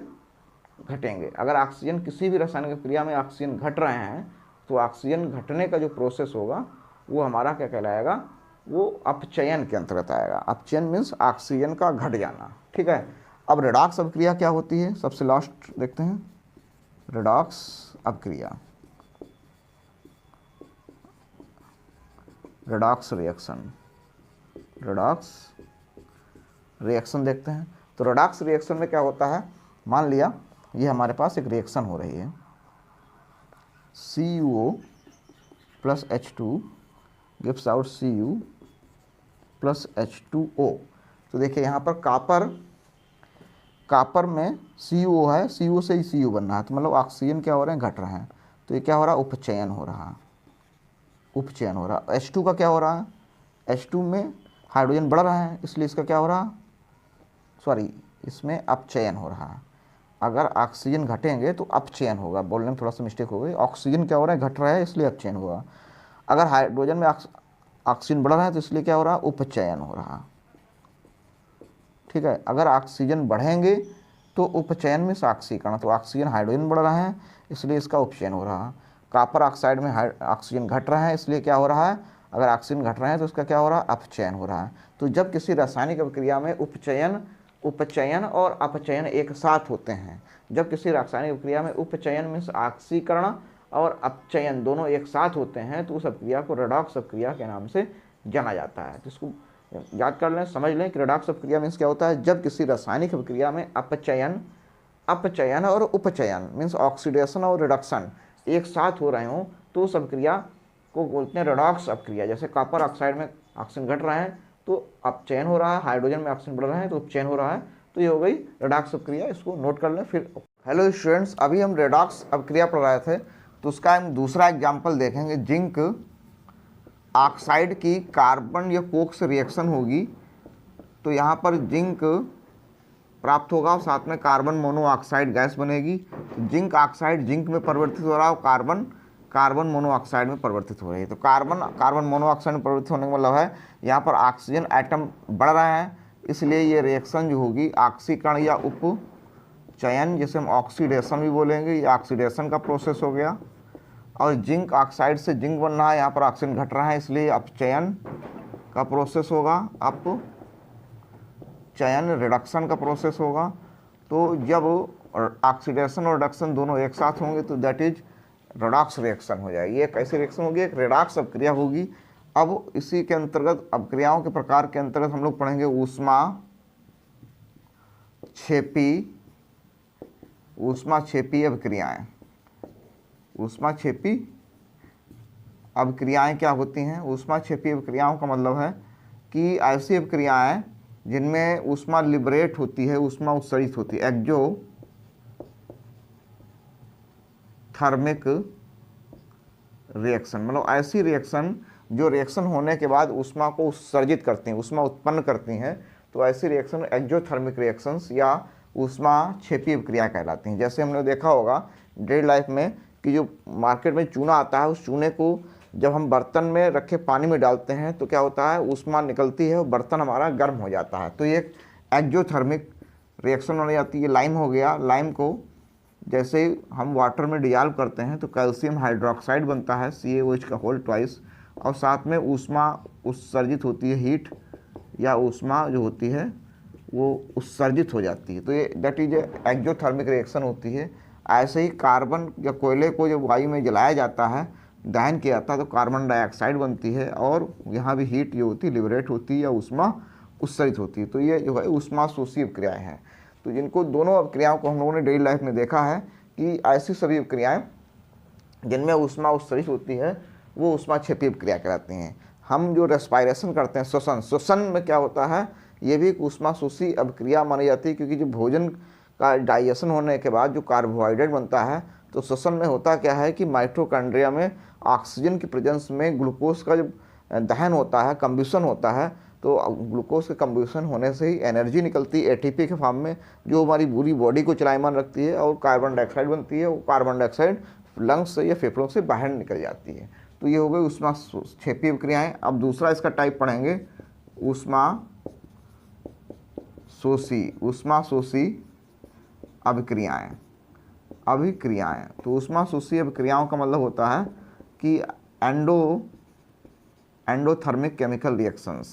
घटेंगे। अगर ऑक्सीजन किसी भी रासायनिक क्रिया में ऑक्सीजन घट रहे हैं तो ऑक्सीजन घटने का जो प्रोसेस होगा वो हमारा क्या कहलाएगा? वो अपचयन के अंतर्गत आएगा। अपचयन मीन्स ऑक्सीजन का घट जाना। ठीक है। अब रेडॉक्स अपक्रिया क्या होती है? सबसे लास्ट देखते हैं, रेडॉक्स अपक्रिया, रेडॉक्स रिएक्शन, रेडॉक्स रिएक्शन देखते हैं। तो रेडॉक्स रिएक्शन में क्या होता है? मान लिया ये हमारे पास एक रिएक्शन हो रही है, CuO plus H2 gives out Cu plus H2O। तो देखिए यहाँ पर कापर में CuO है, Cu से ही Cu बन रहा है, तो मतलब ऑक्सीजन क्या हो रहे हैं? घट रहे हैं। तो ये क्या हो रहा है? उपचयन हो रहा है, उपचयन हो रहा है। H2 का क्या हो रहा है? H2 में हाइड्रोजन बढ़ रहा है, इसलिए इसका क्या हो रहा है? सॉरी, इसमें अपचयन हो रहा है। अगर ऑक्सीजन घटेंगे तो अपचयन होगा, बोलने में थोड़ा सा मिस्टेक हो गई। ऑक्सीजन क्या हो रहा है? घट रहा है, इसलिए अपचयन होगा। अगर हाइड्रोजन में ऑक्सीजन बढ़ रहा है तो इसलिए क्या हो रहा है? उपचयन हो रहा। ठीक है। अगर ऑक्सीजन बढ़ेंगे तो उपचयन में ऑक्सीकरण, तो ऑक्सीजन हाइड्रोजन बढ़ रहा है इसलिए इसका उपचयन हो रहा है। कॉपर ऑक्साइड में ऑक्सीजन घट रहा है, इसलिए क्या हो रहा है? अगर ऑक्सीजन घट रहा है तो उसका क्या हो रहा है? अपचयन हो रहा है। तो जब किसी रासायनिक अभिक्रिया में उपचयन और अपचयन एक साथ होते हैं, जब किसी रासायनिक अभिक्रिया में उपचयन मीन्स ऑक्सीकरण और अपचयन दोनों एक साथ होते हैं, तो उस अभिक्रिया को रेडॉक्स अभिक्रिया के नाम से जाना जाता है। तो इसको याद कर लें, समझ लें कि रेडॉक्स अभिक्रिया मीन्स क्या होता है? जब किसी रासायनिक अभिक्रिया में अपचयन और उपचयन मीन्स ऑक्सीडेशन और रिडक्शन एक साथ हो रहे हों, तो उस अभिक्रिया को बोलते हैं रेडॉक्स अभिक्रिया। जैसे कॉपर ऑक्साइड में ऑक्सीजन घट रहा है तो अपचयन हो रहा है, हाइड्रोजन में ऑक्सीजन बढ़ रहा है तो उपचयन हो रहा है, तो ये हो गई रेडॉक्स अभिक्रिया। इसको नोट कर लें। फिर हेलो स्टूडेंट्स, अभी हम रेडॉक्स अभिक्रिया पढ़ रहे थे, तो उसका हम दूसरा एग्जाम्पल देखेंगे। जिंक ऑक्साइड की कार्बन या कोक से रिएक्शन होगी, तो यहाँ पर जिंक प्राप्त होगा और साथ में कार्बन मोनोऑक्साइड गैस बनेगी। तो जिंक ऑक्साइड जिंक में परिवर्तित हो रहा है और कार्बन मोनोऑक्साइड में परिवर्तित हो रही है। तो कार्बन मोनोऑक्साइड में परिवर्तित होने का मतलब है यहाँ पर ऑक्सीजन एटम बढ़ रहा है, इसलिए ये रिएक्शन जो होगी ऑक्सीकरण या उपचयन, जिसे हम ऑक्सीडेशन भी बोलेंगे, ये ऑक्सीडेशन का प्रोसेस हो गया। और जिंक ऑक्साइड से जिंक बन रहा है, यहाँ पर ऑक्सीजन घट रहा है, इसलिए अपचयन का प्रोसेस होगा, अपचयन रिडक्शन का प्रोसेस होगा। तो जब ऑक्सीडेशन और रिडक्शन दोनों एक साथ होंगे तो दैट इज रेडॉक्स रिएक्शन हो जाएगी। ये कैसी रिएक्शन होगी? एक रेडॉक्स अपक्रिया होगी। अब इसी के अंतर्गत अपक्रियाओं के प्रकार के अंतर्गत हम लोग पढ़ेंगे ऊष्माक्षेपी अभिक्रियाएं। ऊष्माक्षेपी अभिक्रियाएं क्या होती हैं? ऊष्माक्षेपी अभिक्रियाओं का मतलब है कि ऐसी अभिक्रियाएं जिनमें ऊष्मा लिबरेट होती है, ऊष्मा उत्सर्जित होती है, एक्जोथर्मिक रिएक्शन, मतलब ऐसी रिएक्शन जो रिएक्शन होने के बाद ऊष्मा को उत्सर्जित करती हैं, ऊष्मा उत्पन्न करती हैं, तो ऐसी रिएक्शन एक्जोथर्मिक रिएक्शंस या ऊष्माक्षेपी अभिक्रिया कहलाती हैं। जैसे हमने देखा होगा डेली लाइफ में कि जो मार्केट में चूना आता है, उस चूने को जब हम बर्तन में रखे पानी में डालते हैं तो क्या होता है? ऊष्मा निकलती है और बर्तन हमारा गर्म हो जाता है। तो ये एक एक्जोथर्मिक रिएक्शन होने जाती है। लाइम हो गया, लाइम को जैसे ही हम वाटर में डिजॉल्व करते हैं तो कैल्शियम हाइड्रोक्साइड बनता है, CaOH का होल ट्वाइस, और साथ में ऊष्मा उत्सर्जित होती है, हीट या ऊष्मा जो होती है वो उत्सर्जित हो जाती है। तो ये दैट इज एक्जोथर्मिक रिएक्शन होती है। ऐसे ही कार्बन या कोयले को जब वायु में जलाया जाता है दहन किया जाता है तो कार्बन डाइऑक्साइड बनती है और यहाँ भी हीट ये होती है लिबरेट होती है या ऊष्मा उत्सर्जित होती है। तो ये जो है ऊष्मा शोषी अभिक्रियाएँ हैं। तो जिनको दोनों अभिक्रियाओं को हम लोगों ने डेली लाइफ में देखा है कि ऐसी सभी अभिक्रियाएँ जिनमें ऊष्मा उत्सर्जित होती है वो ऊष्मा क्षेपी अभिक्रिया कहलाती हैं। हम जो रेस्पायरेशन करते हैं, श्वसन में क्या होता है, ये भी एक ऊष्मा शोषी अभिक्रिया मानी जाती है, क्योंकि जो भोजन का डाइजेशन होने के बाद जो कार्बोहाइड्रेट बनता है तो श्वसन में होता क्या है कि माइटोकॉन्ड्रिया में ऑक्सीजन की प्रेजेंस में ग्लूकोज का जब दहन होता है, कंब्यूशन होता है, तो ग्लूकोज के कंब्यूशन होने से ही एनर्जी निकलती है एटीपी के फॉर्म में, जो हमारी पूरी बॉडी को चलायमान रखती है, और कार्बन डाइऑक्साइड बनती है। वो कार्बन डाइऑक्साइड लंग्स से या फेफड़ों से बाहर निकल जाती है। तो ये हो गई ऊष्मा क्षेपी अभिक्रियाएँ। अब दूसरा इसका टाइप पढ़ेंगे ऊष्मा शोषी अभिक्रियाएँ। तो ऊष्मा शोषी अभिक्रियाओं का मतलब होता है कि एंडोथर्मिक केमिकल रिएक्शंस।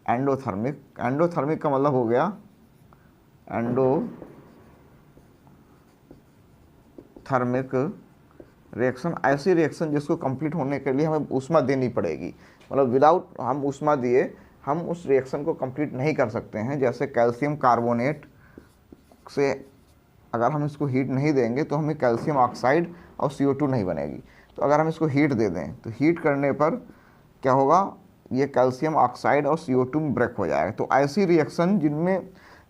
एंडोथर्मिक का मतलब हो गया एंडोथर्मिक रिएक्शन, ऐसी रिएक्शन जिसको कंप्लीट होने के लिए हमें ऊष्मा देनी पड़ेगी। मतलब विदाउट हम ऊष्मा दिए हम उस रिएक्शन को कंप्लीट नहीं कर सकते हैं। जैसे कैल्शियम कार्बोनेट से अगर हम इसको हीट नहीं देंगे तो हमें कैल्शियम ऑक्साइड और CO2 नहीं बनेगी। तो अगर हम इसको हीट दे दें तो हीट करने पर क्या होगा, ये कैल्शियम ऑक्साइड और CO2 में ब्रेक हो जाएगा। तो ऐसी रिएक्शन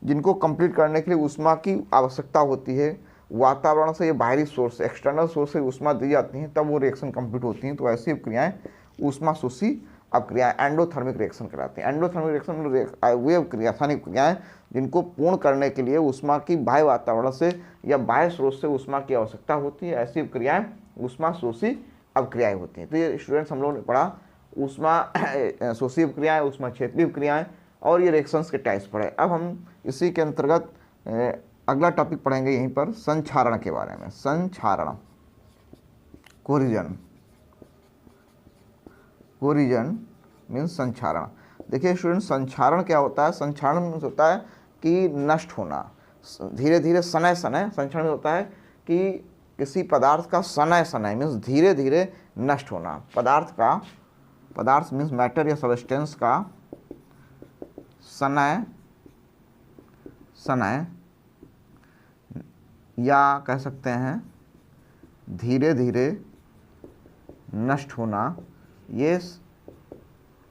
जिनको कंप्लीट करने के लिए ऊष्मा की आवश्यकता होती है, वातावरण से या बाहरी सोर्स से, एक्सटर्नल सोर्स से ऊष्मा दी जाती हैं, तब वो रिएक्शन कंप्लीट होती हैं। तो ऐसी अभिक्रियाएँ ऊष्मा शोषी अभिक्रियाएँ एंडोथर्मिक रिएक्शन कहलाती हैं। एंडोथर्मिक रिएक्शन वे रासायनिक अभिक्रियाएँ जिनको पूर्ण करने के लिए ऊष्मा की बाह्य वातावरण से या बाह्य स्रोत से ऊष्मा की आवश्यकता होती है, ऐसी अभिक्रियाएँ ऊष्मा शोषी अभिक्रियाएँ होती हैं। तो ये स्टूडेंट्स हम लोगों ने पढ़ा ऊष्मा शोषी अभिक्रियाएँ, ऊष्मा क्षेपी अभिक्रियाएँ और ये रिएक्शंस के टाइप्स पढ़े। अब हम इसी के अंतर्गत अगला टॉपिक पढ़ेंगे यहीं पर संक्षारण के बारे में। संक्षारण, कोरिजन मीन्स संक्षारण। देखिए स्टूडेंट, संक्षारण क्या होता है? संक्षारण मीन्स होता है कि नष्ट होना, धीरे धीरे, सनय सनय। संक्षारण होता है कि किसी पदार्थ का सनय सनय मीन्स धीरे धीरे नष्ट होना। पदार्थ मीन्स मैटर या सब्सटेंस का सनय या कह सकते हैं धीरे धीरे नष्ट होना, ये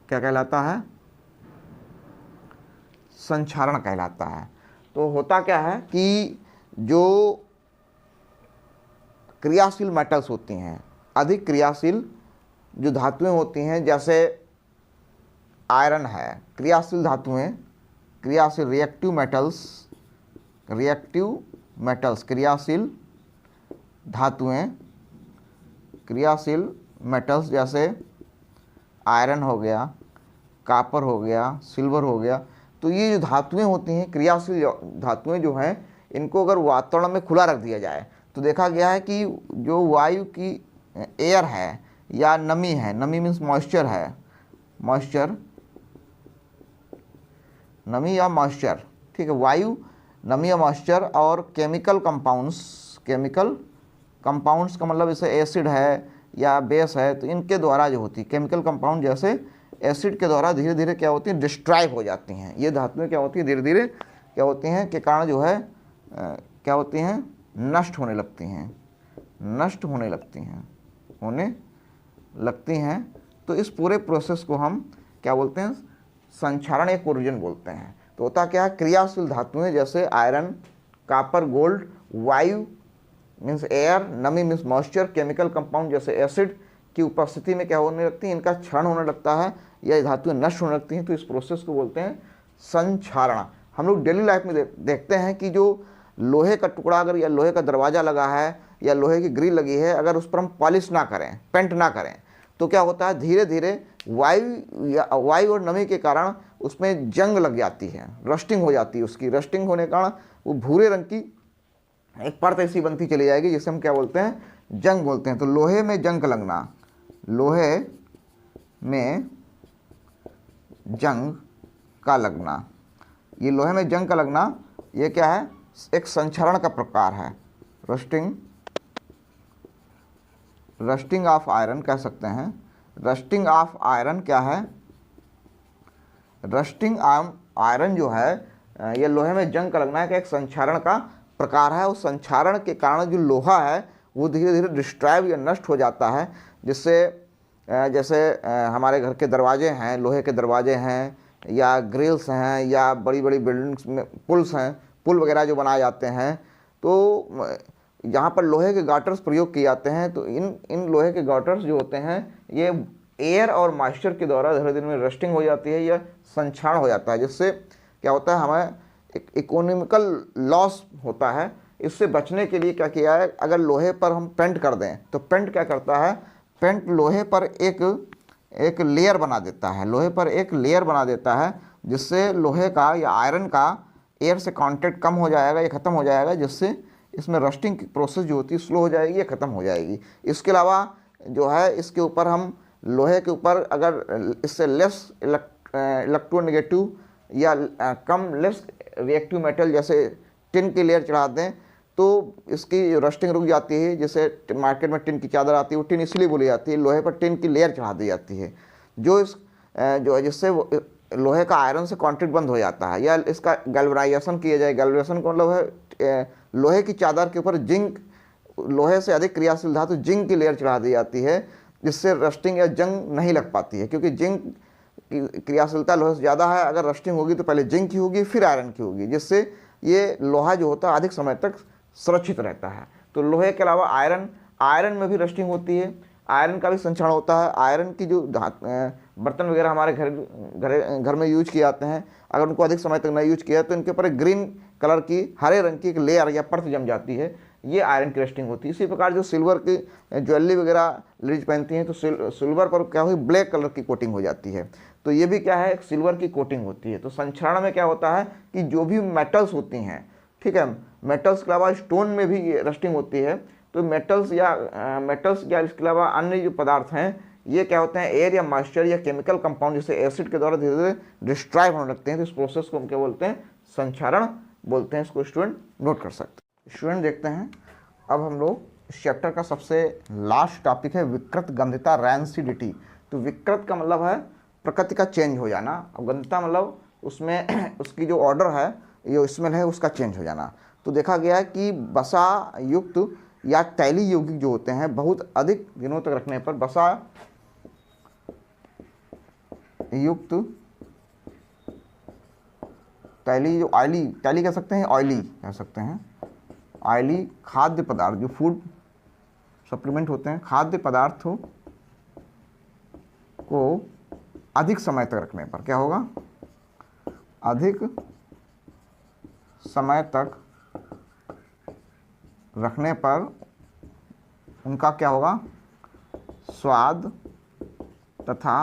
क्या कहलाता है? संक्षारण कहलाता है। तो होता क्या है कि जो क्रियाशील मेटल्स होती हैं, अधिक क्रियाशील जो धातुएं होती हैं, जैसे आयरन है, क्रियाशील धातुएं, क्रियाशील रिएक्टिव मेटल्स, क्रियाशील धातुएं, क्रियाशील मेटल्स जैसे आयरन हो गया, कॉपर हो गया, सिल्वर हो गया। तो ये जो धातुएं होती हैं, क्रियाशील धातुएं जो हैं, इनको अगर वातावरण में खुला रख दिया जाए तो देखा गया है कि जो वायु की एयर है या नमी है, नमी मीन्स मॉइस्चर है, नमी या मॉइस्चर, ठीक है, वायु, नमी या मॉइस्चर और केमिकल कंपाउंड्स का मतलब जैसे एसिड है या बेस है, तो इनके द्वारा जो होती है केमिकल कंपाउंड, जैसे एसिड के द्वारा धीरे धीरे क्या होती है? डिस्ट्राइव हो जाती हैं। ये धातुएं क्या होती है? धीरे धीरे क्या होती हैं के कारण जो है क्या होती हैं? नष्ट होने लगती हैं। तो इस पूरे प्रोसेस को हम क्या बोलते हैं? संक्षारण या कोरिजन बोलते हैं। तो होता क्या है? क्रियाशील धातुएं जैसे आयरन, कॉपर, गोल्ड, वायु मीन्स एयर, नमी मीन्स मॉइस्चर, केमिकल कंपाउंड जैसे एसिड की उपस्थिति में क्या होने लगती है? इनका क्षरण होने लगता है या धातुएं नष्ट होने लगती हैं। तो इस प्रोसेस को बोलते हैं संक्षारण। हम लोग डेली लाइफ में देखते हैं कि जो लोहे का टुकड़ा अगर या लोहे का दरवाज़ा लगा है या लोहे की ग्रिल लगी है, अगर उस पर हम पॉलिश ना करें, पेंट ना करें, तो क्या होता है? धीरे धीरे वायु और नमी के कारण उसमें जंग लग जाती है, रस्टिंग हो जाती है। उसकी रस्टिंग होने के कारण वो भूरे रंग की एक परत ऐसी बनती चली जाएगी जिसे हम क्या बोलते हैं? जंग बोलते हैं। तो लोहे में जंग लगना, लोहे में जंग का लगना, ये लोहे में जंग का लगना, ये क्या है? एक संक्षारण का प्रकार है। रस्टिंग ऑफ आयरन कह सकते हैं। रस्टिंग ऑफ आयरन क्या है? रस्टिंग आयरन जो है ये लोहे में जंग का लगना का एक संक्षारण का प्रकार है। उस संक्षारण के कारण जो लोहा है वो धीरे धीरे डिस्ट्रॉय या नष्ट हो जाता है, जिससे जैसे हमारे घर के दरवाजे हैं, लोहे के दरवाजे हैं, या ग्रिल्स हैं, या बड़ी बड़ी बिल्डिंग्स में पुल्स हैं, पुल वगैरह जो बनाए जाते हैं, तो यहाँ पर लोहे के गाटर्स प्रयोग किए जाते हैं। तो इन लोहे के गाटर्स जो होते हैं ये एयर और मॉइस्चर के द्वारा धीरे धीरे में रस्टिंग हो जाती है या संक्षारण हो जाता है, जिससे क्या होता है हमें एक इकोनॉमिकल लॉस होता है। इससे बचने के लिए क्या किया है, अगर लोहे पर हम पेंट कर दें तो पेंट क्या करता है, पेंट लोहे पर एक लेयर बना देता है, लोहे पर एक लेयर बना देता है, जिससे लोहे का या आयरन का एयर से कांटेक्ट कम हो जाएगा या ख़त्म हो जाएगा, जिससे इसमें रस्टिंग की प्रोसेस जो होती है स्लो हो जाएगी या ख़त्म हो जाएगी। इसके अलावा जो है इसके ऊपर हम लोहे के ऊपर अगर इससे लेस इलेक्ट्रोनेगेटिव या कम लेस रिएक्टिव मेटल जैसे टिन की लेयर चढ़ा दें तो इसकी रस्टिंग रुक जाती है। जैसे मार्केट में टिन की चादर आती है, वो टिन इसलिए बोली जाती है, लोहे पर टिन की लेयर चढ़ा दी जाती है जो है जिससे लोहे का आयरन से कॉन्टैक्ट बंद हो जाता है। या इसका गैल्वनाइजेशन किया जाए, गैल्वनाइजेशन का मतलब है लोहे की चादर के ऊपर जिंक, लोहे से अधिक क्रियाशील धातु जिंक की लेयर चढ़ा दी जाती है, जिससे रस्टिंग या जंग नहीं लग पाती है, क्योंकि जिंक की क्रियाशीलता लोहे से ज़्यादा है। अगर रस्टिंग होगी तो पहले जिंक की होगी फिर आयरन की होगी, जिससे ये लोहा जो होता है अधिक समय तक सुरक्षित रहता है। तो लोहे के अलावा आयरन में भी रस्टिंग होती है, आयरन का भी संक्षारण होता है। आयरन की जो बर्तन वगैरह हमारे घर में यूज किए जाते हैं, अगर उनको अधिक समय तक नहीं यूज किया तो इनके ऊपर एक ग्रीन कलर की, हरे रंग की एक लेयर या परत जम जाती है, ये आयरन की रस्टिंग होती है। इसी प्रकार जो सिल्वर की ज्वेलरी वगैरह लेडीज पहनती हैं तो सिल्वर पर क्या हुई, ब्लैक कलर की कोटिंग हो जाती है, तो ये भी क्या है, एक सिल्वर की कोटिंग होती है। तो संक्षारण में क्या होता है कि जो भी मेटल्स होती हैं, ठीक है, मेटल्स के अलावा स्टोन में भी रस्टिंग होती है। तो मेटल्स या इसके अलावा अन्य जो पदार्थ हैं ये क्या होते हैं, एयर या मॉइस्चर या केमिकल कंपाउंड जैसे एसिड के द्वारा धीरे धीरे डिस्ट्रॉय होने लगते हैं। तो इस प्रोसेस को हम क्या बोलते हैं, संक्षारण बोलते हैं। इसको स्टूडेंट नोट कर सकते हैं। स्टूडेंट देखते हैं अब हम लोग इस चैप्टर का सबसे लास्ट टॉपिक है विकृत गंधिता, रैंसिडिटी। तो विकृत का मतलब है प्रकृति का चेंज हो जाना, अब गंधिता मतलब उसमें उसकी जो ऑर्डर है, ये स्मेल है, उसका चेंज हो जाना। तो देखा गया है कि बसा युक्त या तैली यौगिक जो होते हैं बहुत अधिक दिनों तक रखने पर, बसा युक्त तैली, जो ऑयली तैली कह सकते हैं, ऑयली कह सकते हैं, ऑयली खाद्य पदार्थ जो फूड सप्लीमेंट होते हैं, खाद्य पदार्थों को अधिक समय तक रखने पर क्या होगा, अधिक समय तक रखने पर उनका क्या होगा, स्वाद तथा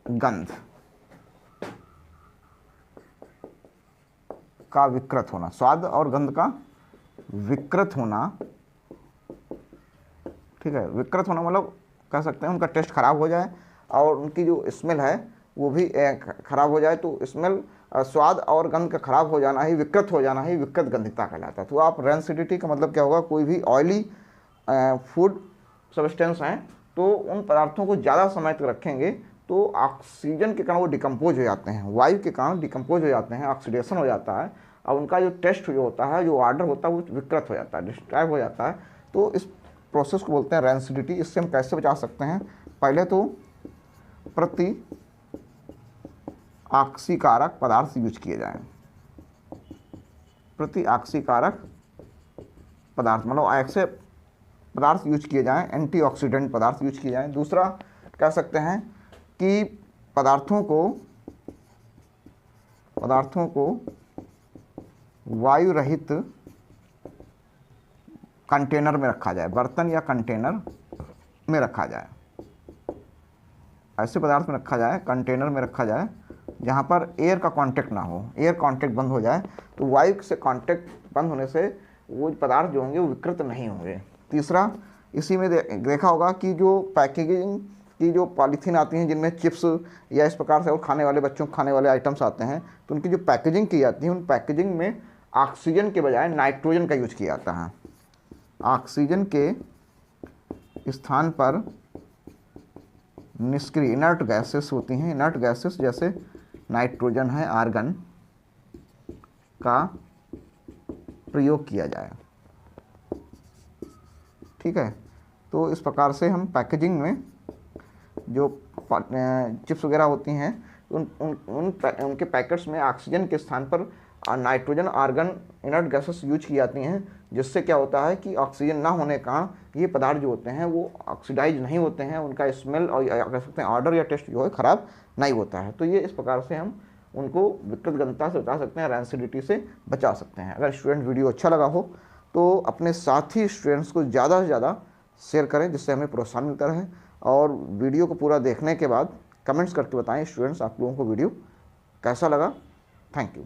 गंध का विकृत होना, स्वाद और गंध का विकृत होना, ठीक है। विकृत होना मतलब कह सकते हैं उनका टेस्ट खराब हो जाए और उनकी जो स्मेल है वो भी खराब हो जाए। तो स्मेल, स्वाद और गंध का खराब हो जाना ही, विकृत हो जाना ही विकृत गंधिता कहलाता है। तो आप रैंसिडिटी का मतलब क्या होगा, कोई भी ऑयली फूड सब्सटेंस हैं तो उन पदार्थों को ज़्यादा समय तक रखेंगे तो ऑक्सीजन के कारण वो डिकम्पोज हो जाते हैं, वायु के कारण डिकम्पोज हो जाते हैं, ऑक्सीडेशन हो जाता है और उनका जो टेस्ट जो होता है, जो ऑर्डर होता है वो विकृत हो जाता है, डिस्ट्रॉय हो जाता है। तो इस प्रोसेस को बोलते हैं रैंसिडिटी। इससे हम कैसे बचा सकते हैं, पहले तो प्रति ऑक्सीकारक पदार्थ यूज किए जाएं, प्रति ऑक्सीकारक पदार्थ मतलब ऐसे पदार्थ यूज किए जाएं, एंटीऑक्सीडेंट पदार्थ यूज किए जाएं। दूसरा कह सकते हैं कि पदार्थों को वायु रहित कंटेनर में रखा जाए, बर्तन या कंटेनर में रखा जाए, ऐसे पदार्थ में रखा जाए, कंटेनर में रखा जाए जहाँ पर एयर का कांटेक्ट ना हो, एयर कांटेक्ट बंद हो जाए तो वायु से कांटेक्ट बंद होने से वो पदार्थ जो होंगे वो विकृत नहीं होंगे। तीसरा, इसी में देखा होगा कि जो पैकेजिंग की जो पॉलीथीन आती हैं जिनमें चिप्स या इस प्रकार से और खाने वाले, बच्चों को खाने वाले आइटम्स आते हैं, तो उनकी जो पैकेजिंग की जाती है उन पैकेजिंग में ऑक्सीजन के बजाय नाइट्रोजन का यूज किया जाता है, ऑक्सीजन के स्थान पर निष्क्रिय इनर्ट गैसेस होती हैं, इनर्ट गैसेस जैसे नाइट्रोजन है, आर्गन का प्रयोग किया जाए। ठीक है, तो इस प्रकार से हम पैकेजिंग में जो चिप्स वगैरह होती हैं उनके पैकेट्स में ऑक्सीजन के स्थान पर nitrogen, argon, inert gases use की जाती हैं, जिससे क्या होता है कि ऑक्सीजन ना होने के कारण ये पदार्थ जो होते हैं वो ऑक्सीडाइज नहीं होते हैं, उनका स्मेल और कह सकते हैं ऑर्डर या टेस्ट जो है ख़राब नहीं होता है। तो ये इस प्रकार से हम उनको विकृत गंधता से बचा सकते हैं, रैंसिडिटी से बचा सकते हैं। अगर स्टूडेंट वीडियो अच्छा लगा हो तो अपने साथी स्टूडेंट्स को ज़्यादा से ज़्यादा शेयर करें, जिससे हमें प्रोत्साहन मिलता रहे। और वीडियो को पूरा देखने के बाद कमेंट्स करके बताएं स्टूडेंट्स आप लोगों को वीडियो कैसा लगा। Thank you.